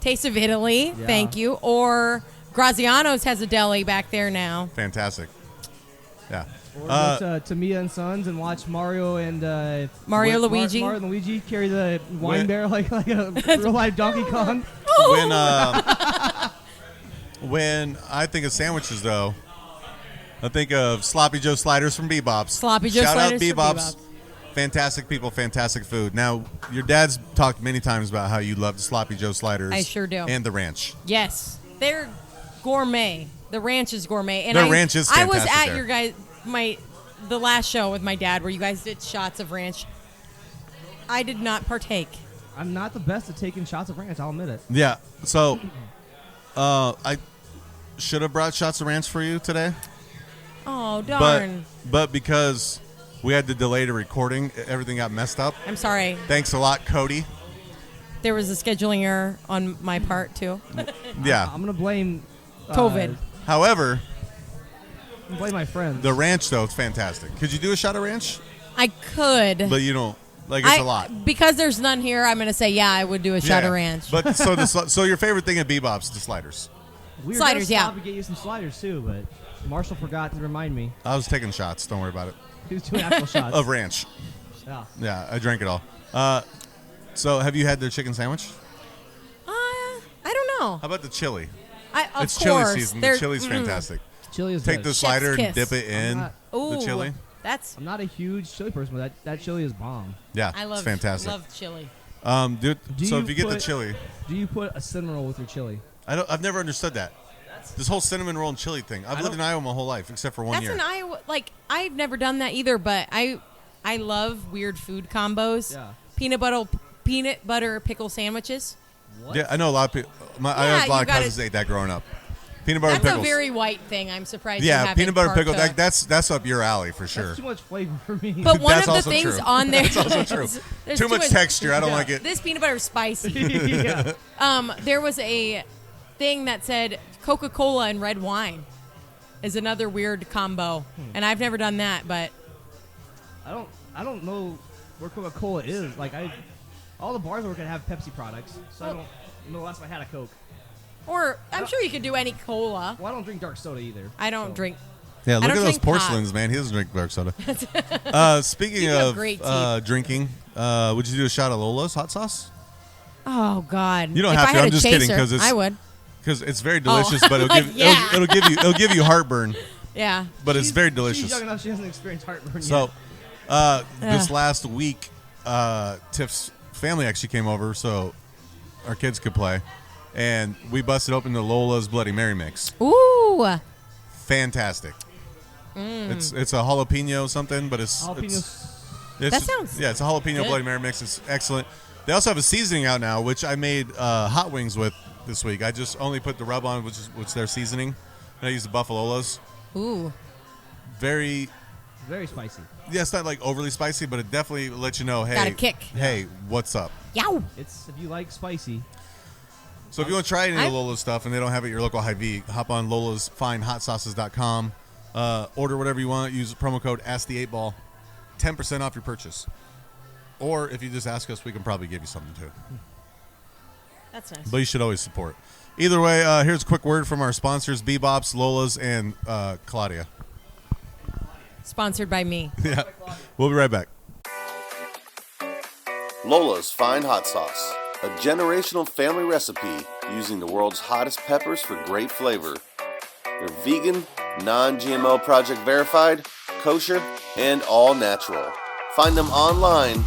Taste of Italy. Yeah. Thank you. Or Graziano's has a deli back there now. Fantastic. Yeah. Or go to Tamiya and Sons and watch Mario and Mario Luigi. Mario and Luigi carry the wine When- barrel like a real life Donkey Kong. When I think of sandwiches, though, I think of Sloppy Joe sliders from BBops. Sloppy Joe Shout sliders out from BBops. BBops. Fantastic people, fantastic food. Now, your dad's talked many times about how you love the Sloppy Joe sliders. I sure do. And the ranch. Yes, they're gourmet. The ranch is gourmet. And Their ranch is I was fantastic at there. your guys the last show with my dad where you guys did shots of ranch. I did not partake. I'm not the best at taking shots of ranch. I'll admit it. Yeah. So, I should have brought shots of ranch for you today. Oh darn! But because we had to delay the recording, everything got messed up. I'm sorry. Thanks a lot, Cody. There was a scheduling error on my part too. Yeah. I'm gonna blame COVID. However, blame my friends. the ranch though, it's fantastic. Could you do a shot of ranch? I could, But you don't like it's a lot. because there's none here. I'm gonna say I would do a shot of ranch. But so so your favorite thing at BBops, the sliders. We were Sliders, gonna yeah. stop and get you some sliders too, but Marshall forgot to remind me. I was taking shots. Don't worry about it. He was doing actual shots. Of ranch. Yeah. Yeah, I drank it all. So have you had their chicken sandwich? I don't know. How about the chili? Of It's chili course. season. They're- The chili's fantastic. Chili is Take good. the slider and kiss. dip it in the Ooh, chili. I'm not a huge chili person, but that chili is bomb. Yeah, I love it's fantastic. love chili. Dude, Do so you if you get the put- chili, Do you put a cinnamon roll with your chili? I've never understood that. This whole cinnamon roll and chili thing. I've lived in Iowa my whole life, except for one That's year. an Iowa. Like I've never done that either, but I love weird food combos. Yeah. Peanut butter pickle sandwiches. What? Yeah, I know a lot of people. I Yeah, have a lot you of gotta- cousins that ate that growing up. Peanut butter That's and pickles. a very white thing. I'm surprised. you Yeah, haven't peanut butter pickle. partook. That's up your alley for sure. That's too much flavor for me. But one That's of the also things true. on there. That's also true. there's Too much texture. I don't like it. This peanut butter is spicy. yeah. There was a thing that said Coca-Cola and red wine is another weird combo, and I've never done that, but I don't know where Coca-Cola is. Like all the bars I work at have Pepsi products, so I don't know the last time I had a Coke. or I'm sure you could do any cola. Well, I don't drink dark soda either. I don't so. drink. Yeah, look I at don't those drink pot. porcelains, man. He doesn't drink dark soda. Speaking You have of great teeth. drinking, would you do a shot of Lola's hot sauce? Oh God! You don't if have I to. Had I'm a just chaser, kidding because I would. Because it's very delicious, but it'll like, give yeah. it'll give you heartburn. Yeah. But it's very She's delicious. young enough; she hasn't experienced heartburn So, yet. this last week, Tiff's family actually came over so our kids could play, and we busted open the Lola's Bloody Mary mix. Ooh. Fantastic. It's a jalapeno something, but it's That sounds it's a jalapeno good. Bloody Mary mix. It's excellent. They also have a seasoning out now, which I made hot wings with this week. I just only put the rub on, which is their seasoning, and I use the Buffalolas. Ooh. Very spicy. Yeah, it's not like overly spicy, but it definitely lets you know, hey, Got a kick. Hey, what's up? Yow. It's if you like spicy. So if you want to try any of Lola's stuff and they don't have it at your local Hy-Vee, hop on lolasfinehotsauces.com. Order whatever you want. Use the promo code AskThe8Ball. 10% off your purchase. Or if you just ask us, we can probably give you something too. That's nice. But you should always support. Either way, here's a quick word from our sponsors, BBops, Lola's, and Claudia. Sponsored by me. Yeah. We'll be right back. Lola's Fine Hot Sauce, a generational family recipe using the world's hottest peppers for great flavor. They're vegan, non-GMO project verified, kosher, and all natural. Find them online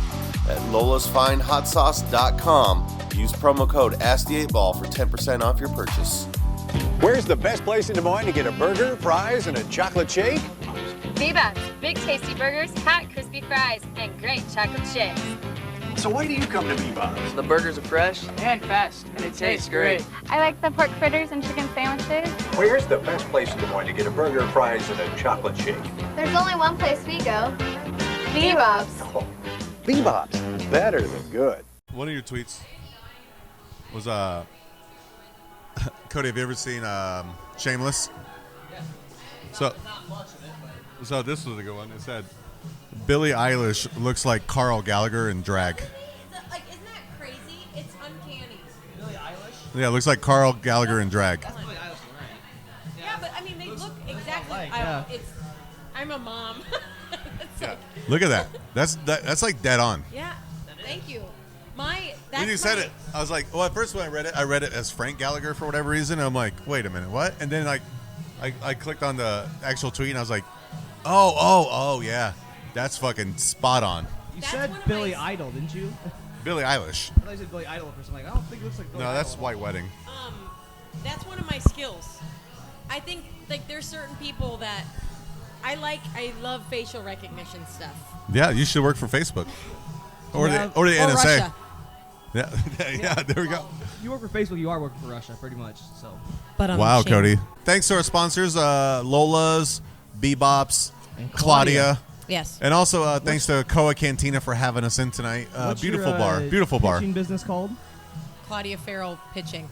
at lolasfinehotsauce.com. Use promo code AskThe8Ball for 10% off your purchase. Where's the best place in Des Moines to get a burger, fries, and a chocolate shake? BBops, big tasty burgers, hot crispy fries, and great chocolate shakes. So why do you come to BBops? The burgers are fresh and fast, and it tastes great. I like the pork fritters and chicken sandwiches. Where's the best place in Des Moines to get a burger, fries, and a chocolate shake? There's only one place we go. BBops. Oh, BBops, better than good. One of your tweets was Cody, have you ever seen Shameless? So this was a good one. It said Billie Eilish looks like Carl Gallagher in drag. Isn't that crazy? It's uncanny. Billie Eilish? Yeah, it looks like Carl Gallagher in drag. That's Billie Eilish, right? Yeah, but I mean, they look exactly. I'm a mom. Look at that. That's like dead on. Yeah. Thank you. When you said it, I was like, well, at first when I read it as Frank Gallagher for whatever reason. I'm like, wait a minute, what? And then like, I clicked on the actual tweet and I was like, oh yeah, that's fucking spot on. You said Billy Idol, didn't you? Billie Eilish. I thought you said Billy Idol first. I'm like, I don't think it looks like Billy No, Idol. that's White Wedding. That's one of my skills. I think like there's certain people that I love facial recognition stuff. Yeah, you should work for Facebook or the NSA. Russia. Yeah, there we go. You work for Facebook, you are working for Russia, pretty much. So. But wow, Cody. Thanks to our sponsors, Lola's, BBops, and Claudia. Yes. And also thanks to Coa Cantina for having us in tonight. What's Beautiful your, bar. Beautiful bar. pitching business called? Claudia Farrell pitching.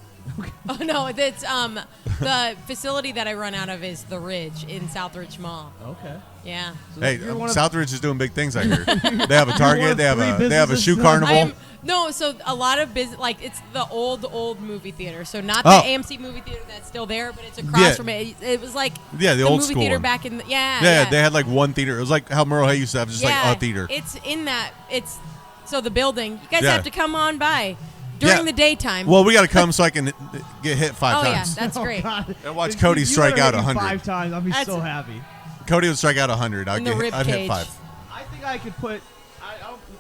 Oh no, it's the facility that I run out of is the Ridge in Southridge Mall. Okay. Yeah. So hey, Southridge is doing big things out here. They have a Target. They have a shoe carnival. No, so a lot of business, like it's the old movie theater. So not the AMC movie theater that's still there, but it's across from it. It was like the old movie school theater one. back in yeah. They had like one theater. It was like how Merle Hay used to have just like a theater. It's in that. It's so the building. You guys have to come on by during the daytime. Well, we got to come so I can get hit 5 times. Oh yeah, that's great. And watch Cody strike out 100. 5 times, I'll be so happy. Cody would strike out 100. I'd hit 5. I think I could put.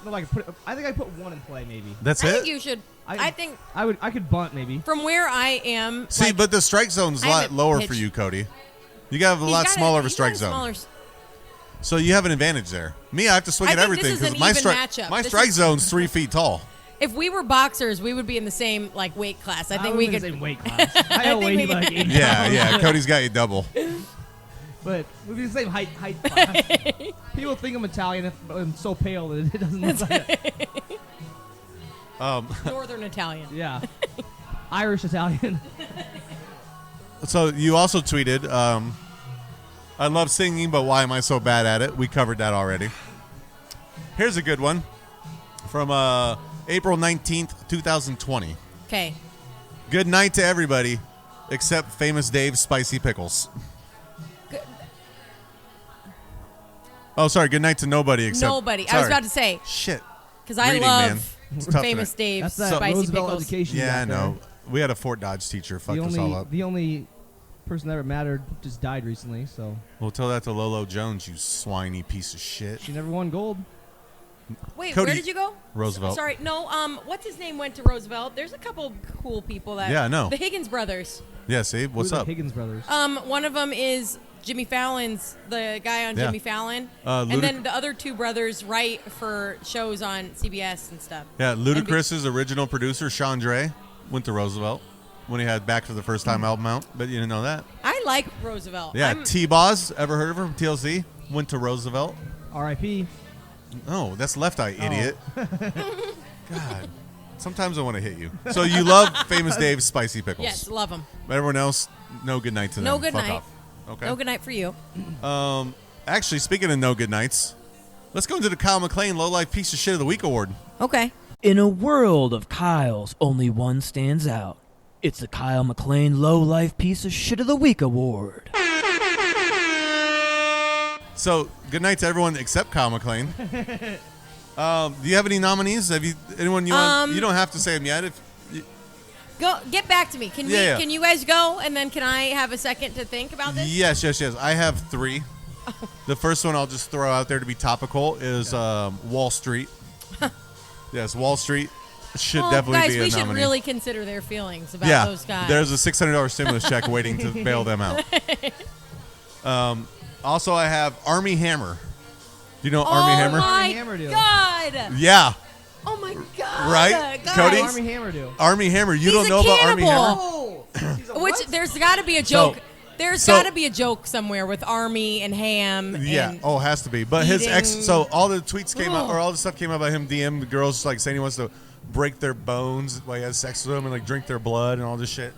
I think I put 1 in play maybe. That's I it. think you should. I think I could bunt maybe. From where I am. See, but the strike zone's a lot lower for you, Cody. You got a lot smaller of a strike zone. So you have an advantage there. Me, I have to swing at everything because my strike zone's 3 feet tall. If we were boxers, we would be in the same weight class. I think we could. In the same weight class. I weigh like 80 Yeah. Cody's got you double. But we'd be the same height class. People think I'm Italian if I'm so pale that it doesn't look like it. Northern Italian. Yeah. Irish Italian. So you also tweeted, I love singing, but why am I so bad at it? We covered that already. Here's a good one from April 19th, 2020. Okay. Good night to everybody except Famous Dave's Spicy Pickles. Oh, sorry. Good night to nobody except... Nobody. Sorry. I was about to say. Shit. Because I love Famous Dave's Spicy Roosevelt Pickles. Education. Yeah, I know. We had a Fort Dodge teacher. Fucked us all up. The only person that ever mattered just died recently, so... Well, tell that to Lolo Jones, you swiney piece of shit. She never won gold. Wait, Cody, where did you go? Roosevelt. Sorry, no. What's his name went to Roosevelt? There's a couple cool people that. Yeah, I know. The Higgins brothers. Yeah, see, what's up? The Higgins brothers. One of them is Jimmy Fallon's the guy on Jimmy Fallon, and then the other 2 brothers write for shows on CBS and stuff. Yeah, Ludacris's original producer Sean Dre went to Roosevelt when he had Back for the First Time album out, but you didn't know that. I like Roosevelt. Yeah, T-Boz, ever heard of her from TLC? Went to Roosevelt. R.I.P. Oh, that's Left Eye, idiot. God. Sometimes I want to hit you. So you love Famous Dave's Spicy Pickles. Yes, love them. Everyone else, no good night to them. No good Fuck night. off. Okay. No good night for you. Actually, speaking of no good nights, let's go into the Kyle McLean Low Life Piece of Shit of the Week award. Okay. In a world of Kyles, only one stands out. It's the Kyle McLean Low Life Piece of Shit of the Week award. So, good night to everyone except Kyle McLean. Do you have any nominees? Have you anyone you want? You don't have to say them yet. Go get back to me. Can Can you guys go, and then can I have a second to think about this? Yes. I have 3. The first one I'll just throw out there to be topical is Wall Street. Yes, Wall Street should definitely guys, be a we nominee. should really consider their feelings about those guys. There's a $600 stimulus check waiting to bail them out. Also, I have Army Hammer. Do you know Army Hammer? Oh my God! Yeah. Oh my God! Right, guys. Cody? Army Hammer do? Army Hammer. You He's don't know about Army Hammer? Which there's got to be a joke. There's got to be a joke somewhere with Army and Ham. Yeah. And it has to be. But his ex. So all the tweets came out, or all the stuff came out about him. DM the girls like saying he wants to break their bones while he has sex with them and like drink their blood and all this shit.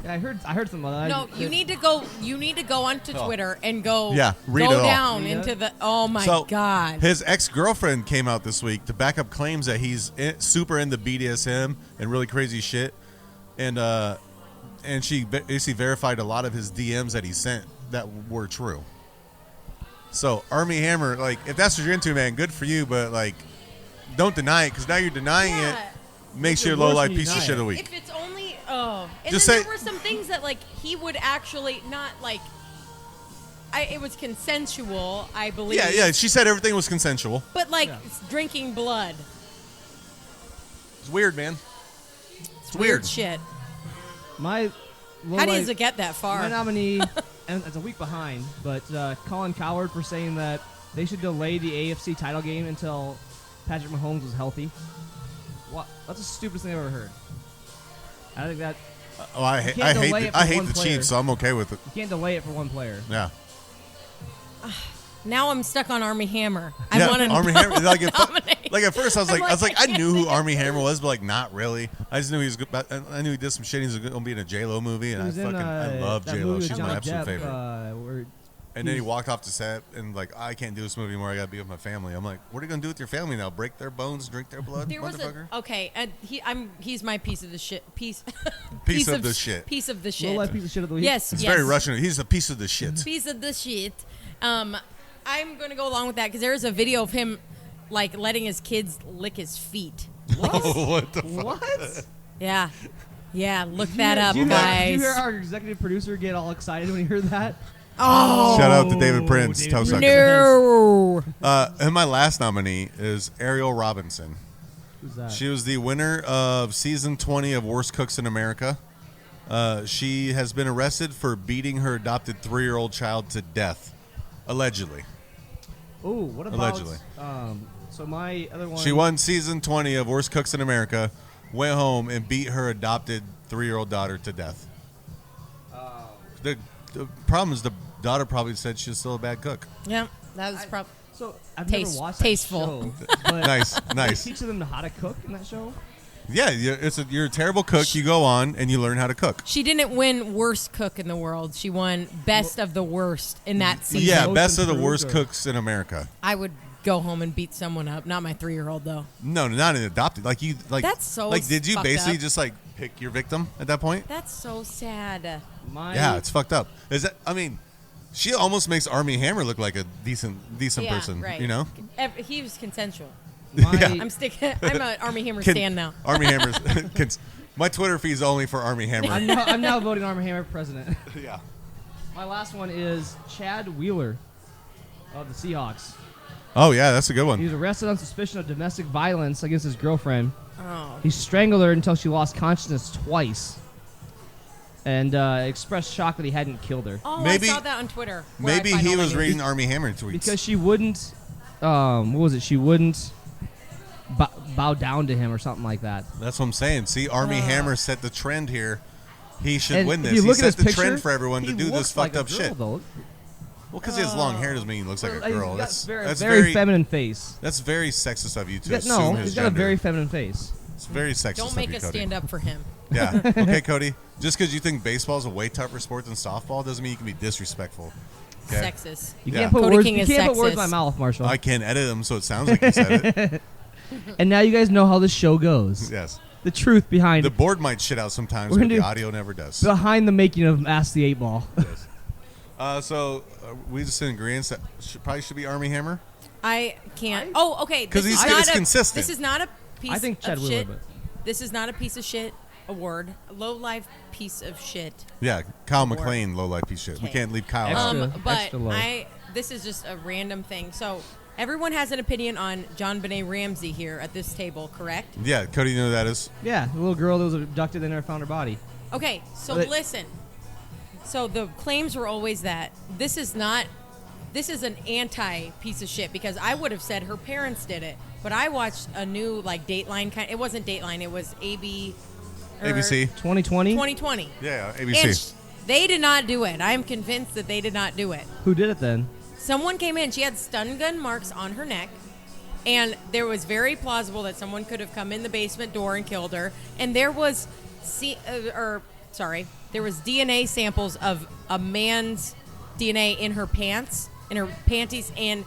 Yeah, I heard some of that. No, you need to go. You need to go onto Twitter and go. Yeah, read go it down all. into the. Oh my God! His ex-girlfriend came out this week to back up claims that he's super into BDSM and really crazy shit, and she basically verified a lot of his DMs that he sent that were true. So Army Hammer, like, if that's what you're into, man, good for you, but like, don't deny it because now you're denying it. Makes you a low life piece of shit of the week. If it's only and just then say, there were some things that like he would actually not like. It was consensual, I believe. Yeah. She said everything was consensual. But like drinking blood. It's weird, man. It's weird shit. How does it get that far? My nominee, and it's a week behind, but Colin Cowherd for saying that they should delay the AFC title game until Patrick Mahomes was healthy. What? That's the stupidest thing I've ever heard. I think that. I hate the Chiefs, so I'm okay with it. You can't delay it for one player. Yeah. Now I'm stuck on Armie Hammer. Yeah, I want to Armie Hammer. Like at first, I was I'm like, I can't knew do who Armie Hammer was, but like not really. I just knew he was good. I knew he did some shit. He's going to be in a J-Lo movie, and I love J-Lo. She's my absolute favorite. And then he walked off the set and like, I can't do this movie anymore. I gotta be with my family. I'm like, what are you gonna do with your family now? Break their bones, drink their blood, motherfucker? He's my piece of the shit. Piece of the shit. Piece of the shit. Low life piece of shit of the week. Yes, it's very Russian. He's a piece of the shit. Piece of the shit. I'm gonna go along with that because there's a video of him like letting his kids lick his feet. What the fuck? What? Yeah. Look that up, guys. Did you hear our executive producer get all excited when he heard that? Oh, shout out to David Prince. Toe sucker. No. And my last nominee is Ariel Robinson. Who's that? She was the winner of season 20 of Worst Cooks in America. She has been arrested for beating her adopted 3-year-old child to death, allegedly. Oh, what about? Allegedly. So my other one. She won season 20 of Worst Cooks in America, went home and beat her adopted 3-year-old daughter to death. The problem is the daughter probably said she was still a bad cook. Yeah, that was probably. So I've never watched tasteful. Nice. They teach them how to cook in that show. Yeah, you're a terrible cook. You go on and you learn how to cook. She didn't win worst cook in the world. She won best of the worst in that season. Yeah, best of the worst cooks in America. I would go home and beat someone up. Not my 3-year-old though. No, not an adopted. That's so. Did you fucked basically up. just like pick your victim at that point? That's so sad. Yeah, it's fucked up. She almost makes Armie Hammer look like a decent person. Right. You know, he was consensual. Yeah. I'm an Armie Hammer stan now. Armie Hammer's. My Twitter feed is only for Armie Hammer. I'm now voting Armie Hammer president. Yeah. My last one is Chad Wheeler of the Seahawks. Oh yeah, that's a good one. He was arrested on suspicion of domestic violence against his girlfriend. Oh. He strangled her until she lost consciousness twice, and expressed shock that he hadn't killed her. Oh, I saw that on Twitter. Maybe he was reading Armie Hammer tweets because she wouldn't. What was it? She wouldn't bow down to him or something like that. That's what I'm saying. See, Armie Hammer set the trend here. He should And win this. if you He look set at his the picture, trend for everyone to he do this looks fucked like a up girl, shit. though. Well, because he has long hair doesn't mean he looks like a girl. He's got That's very feminine face. That's very sexist of you to He's assume got, his he's got gender. a very feminine face. It's very sexist. Don't make of you, us Cody. stand up for him. Yeah. Okay, Cody. Just because you think baseball is a way tougher sport than softball doesn't mean you can be disrespectful. Okay? Sexist. You can't put Cody words. King You is can't put sexist. words in my mouth, Marshall. I can't edit them, so it sounds like you said it. And now you guys know how this show goes. Yes. The truth behind The board might shit out sometimes, We're but gonna the do audio never does. behind the making of Ask the 8 Ball. Yes. We just in agreement that probably should be Armie Hammer. I can't. Oh, okay. 'Cause This is he's not consistent. This is not a piece I think Chad of Wheeler, shit. but This is not a piece of shit award. Low life piece of shit. Yeah, Kyle McLean, low life piece of shit. We Okay. can't leave Kyle out. But this is just a random thing. So everyone has an opinion on John Benet Ramsey here at this table, correct? Yeah, Cody, you know who that is? Yeah, the little girl that was abducted and never found her body. Okay, so But- listen. So the claims were always that this is an anti piece of shit because I would have said her parents did it, but I watched a new like Dateline kind. It wasn't Dateline. It was ABC. 2020. 2020. Yeah, ABC. And they did not do it. I am convinced that they did not do it. Who did it then? Someone came in. She had stun gun marks on her neck, and there was very plausible that someone could have come in the basement door and killed her. And there was, there was DNA samples of a man's DNA in her pants, in her panties, and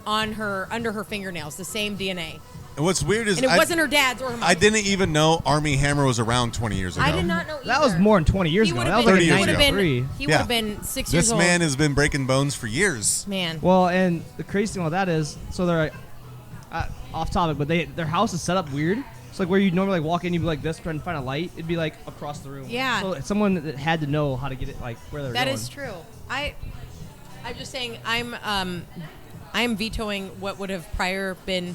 on her under her fingernails. The same DNA. And what's weird is And it wasn't her dad's or her mom's. I didn't even know Armie Hammer was around 20 years ago. I did not know either. That was more than 20 years He ago. would've That was been- like he in would've been- 93. He would have been 6 years This old. man has been breaking bones for years. Man. Well, and the crazy thing about that is, so they're off topic, but their house is set up weird. It's like where you normally like walk in, you'd be like this, trying to find a light. It'd be like across the room. Yeah. So someone that had to know how to get it, like where they're That going. is true. I'm just saying I'm vetoing what would have prior been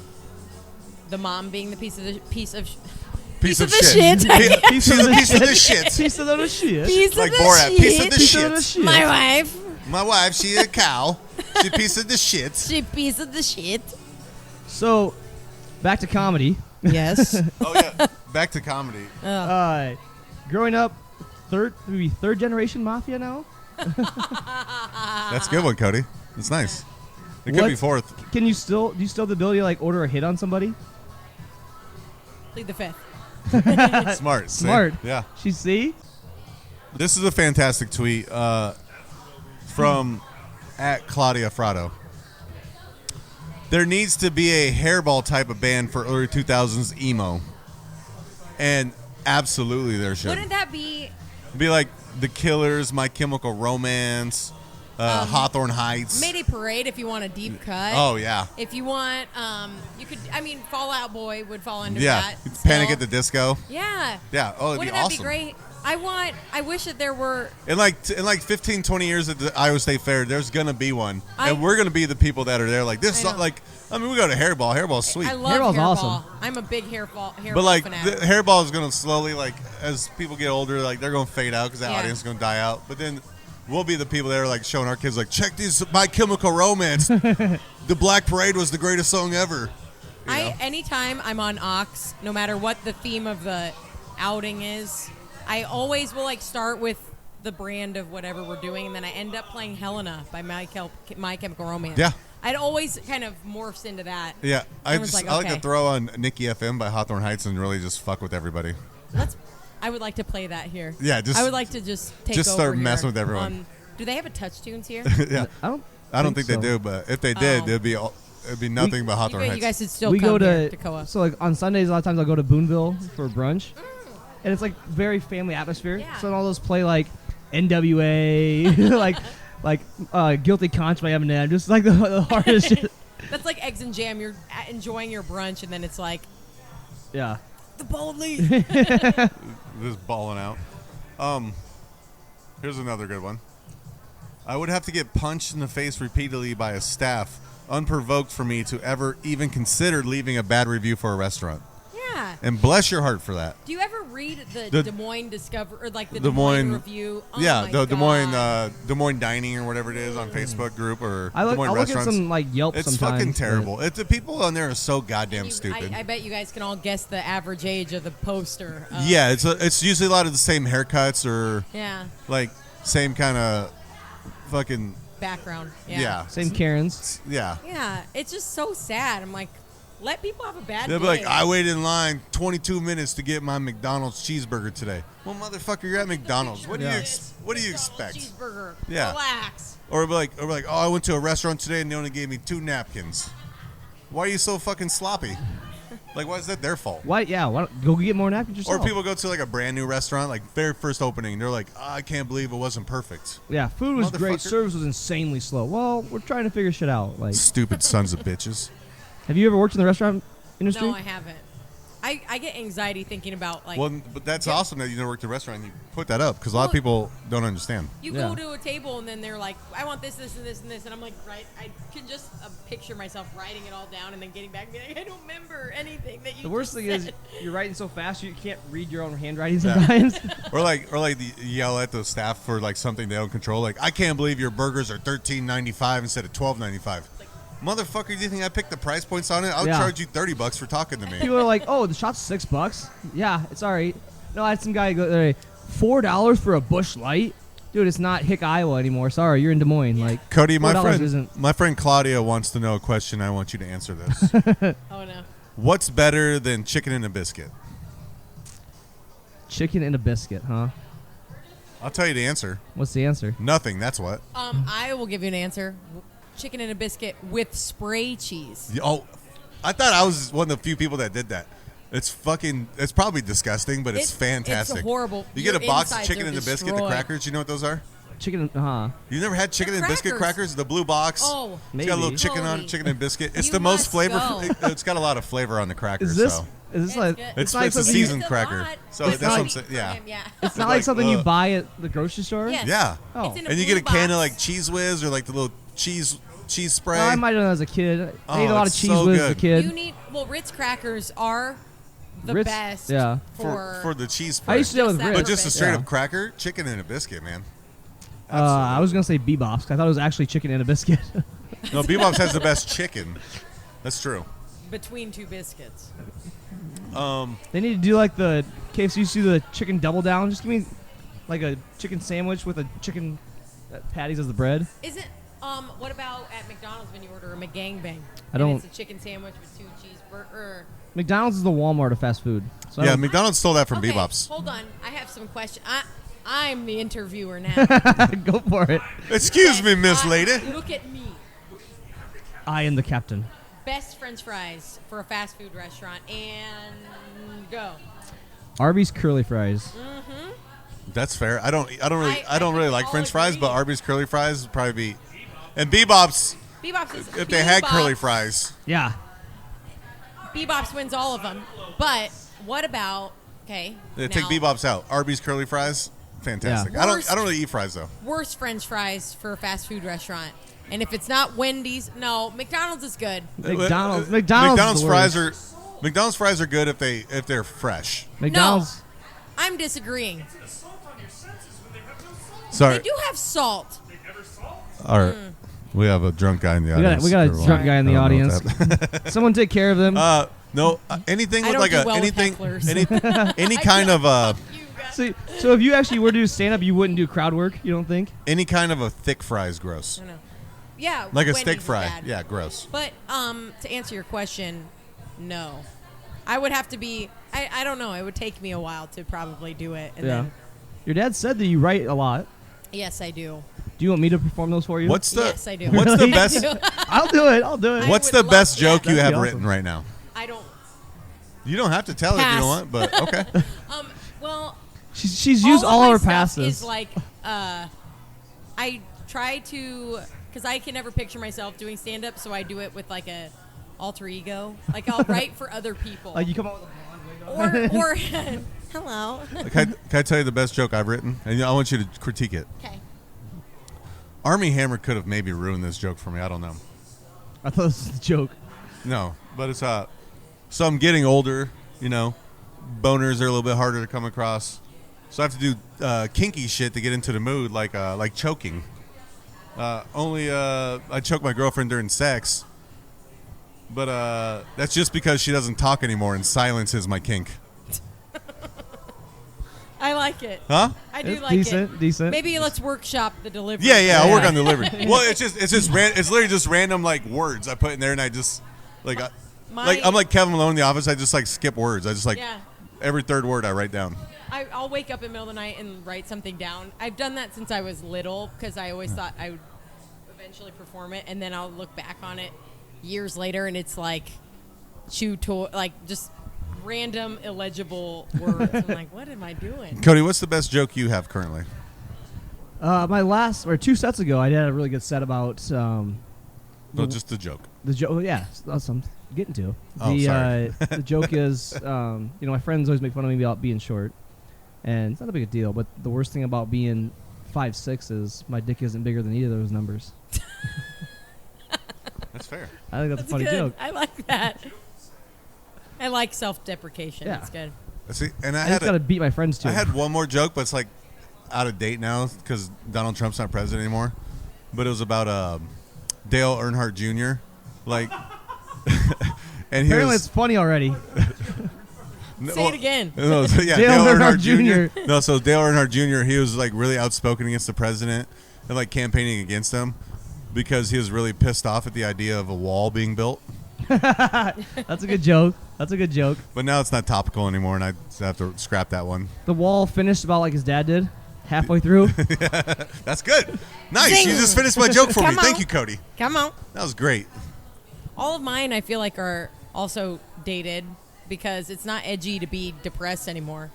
the mom being the piece of shit. Piece of Piece of the shit. shit. Piece of the shit. Piece of the Like Borat. Piece of the Piece of the shit. shit. My wife. My wife, she a cow. She piece of the shit. She piece of the shit. So, back to comedy. Yes. Oh yeah. Back to comedy. Growing up, third generation mafia now. That's a good one, Cody. It's nice. It could be fourth. Do you still have the ability to like order a hit on somebody? Plead the fifth. Smart. Smart. See? Yeah. See? This is a fantastic tweet from at Claudia Farrell. There needs to be a hairball type of band for early 2000s emo. And absolutely there should. Wouldn't that be... Be like The Killers, My Chemical Romance, Hawthorne Heights. Mayday Parade if you want a deep cut. Oh, yeah. If you want, you could, I mean, Fall Out Boy would fall under Yeah. that. Panic still. at the Disco. Yeah. Yeah. Oh, it'd Wouldn't be that awesome. be great? I wish that there were... In like 15, 20 years at the Iowa State Fair, there's going to be one. And we're going to be the people that are there. Like, this is like, I mean, we go to Hairball. Hairball's sweet. I love Hairball's Hairball. awesome. I'm a big Hairball But like, fanatic. the Hairball is going to slowly, like, as people get older, like, they're going to fade out because that Yeah. audience is going to die out. But then we'll be the people that are, like, showing our kids, like, check these My Chemical Romance. The Black Parade was the greatest song ever. You know? Anytime I'm on Ox, no matter what the theme of the outing is, I always will, like, start with the brand of whatever we're doing, and then I end up playing Helena by My Chemical Romance. Yeah. I'd always kind of morphs into that. Yeah. I was like okay. to throw on Nikki FM by Hawthorne Heights and really just fuck with everybody. I would like to play that here. Yeah, I would like to just take just over start here. messing with everyone. Do they have a touch tunes here? Yeah. I don't think they do, but if they did, it'd be nothing but Hawthorne Heights. You guys should still we come go here to to Coa. So like on Sundays, a lot of times I'll go to Boonville for brunch, and it's like very family atmosphere. Yeah. So all those play like NWA, like Guilty Conscience by Eminem, just like the hardest shit. That's like eggs and jam. You're enjoying your brunch, and then it's like Yeah. the bold lead. Just balling out. Here's another good one. I would have to get punched in the face repeatedly by a staff, unprovoked for me to ever even consider leaving a bad review for a restaurant. Yeah. And bless your heart for that. Do you ever read the The- Des Moines Discover or like the Des Moines review? Oh yeah, my the God. Des Moines Dining or whatever it is on Facebook group or I Des Moines look at Restaurants. some like Yelp It's sometimes. fucking terrible. The people on there are so goddamn stupid. I bet you guys can all guess the average age of the poster. Yeah, it's usually a lot of the same haircuts or Yeah. like same kind of fucking Background. yeah. Same Karens. Yeah. Yeah. It's just so sad. I'm like, let people have a bad They'll day. be like, I waited in line 22 minutes to get my McDonald's cheeseburger today. Well, motherfucker, you're at McDonald's. What do you expect? Cheeseburger. Yeah. Relax. Or be like, oh, I went to a restaurant today and they only gave me 2 napkins. Why are you so fucking sloppy? Like, why is that their fault? Why? Yeah. Why don't, go get more napkins yourself. Or people go to like a brand new restaurant, like their first opening, they're like, I can't believe it wasn't perfect. Yeah, food was great. Motherfucker. Service was insanely slow. Well, we're trying to figure shit out. Like, Stupid sons of bitches. have you ever worked in the restaurant industry? No, I haven't. I get anxiety thinking about like. Well, but that's awesome that you never worked at a restaurant and you put that up because a lot of people don't understand. You go to a table and then they're like, I want this, this, and this, and this, and I'm like, right. I can just picture myself writing it all down and then getting back and being like, I don't remember anything that you. The worst just thing said. is you're writing so fast you can't read your own handwriting sometimes. or like yell at the staff for like something they don't control. Like, I can't believe your burgers are $13.95 instead of $12.95. Motherfucker, do you think I picked the price points on it? I'll charge you $30 for talking to me. People are like, "Oh, the shot's $6." Yeah, it's all right. No, I had some guy go there, $4 for a Busch Light. Dude, it's not Hick, Iowa anymore. Sorry, you're in Des Moines. Like, Cody, my isn't. friend Claudia wants to know a question. I want you to answer this. Oh no. What's better than chicken and a biscuit? Chicken and a biscuit, huh? I'll tell you the answer. What's the answer? Nothing. That's what. I will give you an answer. Chicken and a biscuit with spray cheese. Oh, I thought I was one of the few people that did that. It's probably disgusting, but it's fantastic. It's horrible. You get a Your box of insides chicken are and a biscuit, the destroyed. crackers. You know what those are? Chicken, You never had chicken The and biscuit crackers. crackers? The blue box. Oh, It's got a little maybe. chicken on it, Cody. chicken and biscuit. It's You the most must flavor. go. It's got a lot of flavor on the crackers. Is this? So. Is this like? It's not like a something seasoned It's a cracker. lot, So but that's what I'm it's saying. for Yeah. him, yeah. It's not like like, something you ugh. buy at the grocery store. Yes. Yeah. Oh. It's in a And you get a blue can of box. like Cheese Whiz or like the little cheese spray. Well, I might have done as a kid. I ate a lot of it's cheese so whiz as a good. kid. Ritz crackers are the Ritz, best. yeah. for the cheese spray. I used to do it with Just that Ritz. But just a straight Yeah. up cracker, chicken and a biscuit, man. I was gonna say BBops 'cause I thought it was actually chicken and a biscuit. No, BBops has the best chicken. That's true. Between two biscuits. They need to do like the KFC used to do the chicken double down. Just give me like a chicken sandwich with a chicken patties as the bread. Isn't What about at McDonald's when you order a McGangbang? I don't- And it's a chicken sandwich with 2 cheeseburgers. McDonald's is the Walmart of fast food. So I Yeah, don't- McDonald's stole that from Okay, BBops. hold on. I have some questions. I'm the interviewer now. Go for it. Excuse me, Miss Lady. Look at me. I am the captain. Best French fries for a fast food restaurant, and go. Arby's curly fries. Mm-hmm. That's fair. I don't really like all French fries, but agree. Arby's curly fries would probably be. And BBops, BBops is if they had curly BBops. fries. Yeah. BBops wins all of them. But what about Take now, BBops out. Arby's curly fries, fantastic. Yeah. I don't really eat fries though. worst French fries for a fast food restaurant? And if it's not Wendy's, no, McDonald's is good. McDonald's McDonald's is the fries worst. are McDonald's fries are good if they're fresh. McDonald's. No, I'm disagreeing. Sorry. They do have salt. All right. We have a drunk guy in the audience. We got a Everyone. drunk guy in the I don't know audience. what that- Someone take care of them. No, anything I with don't like do a well with anything, hecklers. any kind of See, so if you actually were to do stand up, you wouldn't do crowd work. You don't think? any kind of a thick fry is gross. I don't know. Yeah, Like a Wendy's steak is fry. bad. Yeah, gross. But to answer your question, no. I would have to be. I don't know. It would take me a while to probably do it. And Yeah. then, Your dad said that you write a lot. yes, I do. Do you want me to perform those for you? What's the Yes, I do. What's the Really? best I'll do it. I'll do it. What's would the best love- joke you That'd have be written awesome. right now? I don't. You don't have to tell it if you Pass. don't want, but okay. Well, She's used all of her my stuff passes. Is like, I try to, because I can never picture myself doing stand up, so I do it with like a alter ego. Like I'll write for other people. Like you come up with a blonde wig on. or hello. Can I tell you the best joke I've written? And I want you to critique it. Okay. Army Hammer could have maybe ruined this joke for me. I don't know. I thought this was a joke. No, but it's so I'm getting older. You know, boners are a little bit harder to come across, so I have to do kinky shit to get into the mood, like choking. I choke my girlfriend during sex, but that's just because she doesn't talk anymore, and silence is my kink. I like it. Huh? I do It's like decent, it. decent. Maybe let's workshop the delivery. Yeah, I'll work on delivery. Well, it's literally just random like words I put in there, and I just like I'm like Kevin Malone in The Office. I just like skip words. I just like Yeah. every third word I write down. I'll wake up in the middle of the night and write something down. I've done that since I was little because I always thought I would eventually perform it, and then I'll look back on it years later, and it's like just random illegible words. I'm like, what am I doing? Cody, what's the best joke you have currently? My last or 2 sets ago, I did a really good set about. No, just the joke. The joke, yeah, that's what I'm getting to. Oh, sorry. The joke is, my friends always make fun of me about being short, and it's not a big deal. But the worst thing about being 5'6" is my dick isn't bigger than either of those numbers. That's fair. I think that's a funny good. joke. I like that. I like self-deprecation. Yeah. It's good. See, and I just gotta beat my friends too. I had one more joke, but it's like out of date now because Donald Trump's not president anymore. But it was about Dale Earnhardt Jr. Like, and he Apparently, was, it's funny already. Say it again. No, so yeah, Dale Earnhardt Jr. No, so Dale Earnhardt Jr. He was like really outspoken against the president and like campaigning against him because he was really pissed off at the idea of a wall being built. That's a good joke. That's a good joke. But now it's not topical anymore, and I have to scrap that one. The wall finished about like his dad did, halfway through. That's good. Nice. Zing. You just finished my joke for me. Come Thank on. you, Cody. Come on. That was great. All of mine, I feel like, are also dated because it's not edgy to be depressed anymore.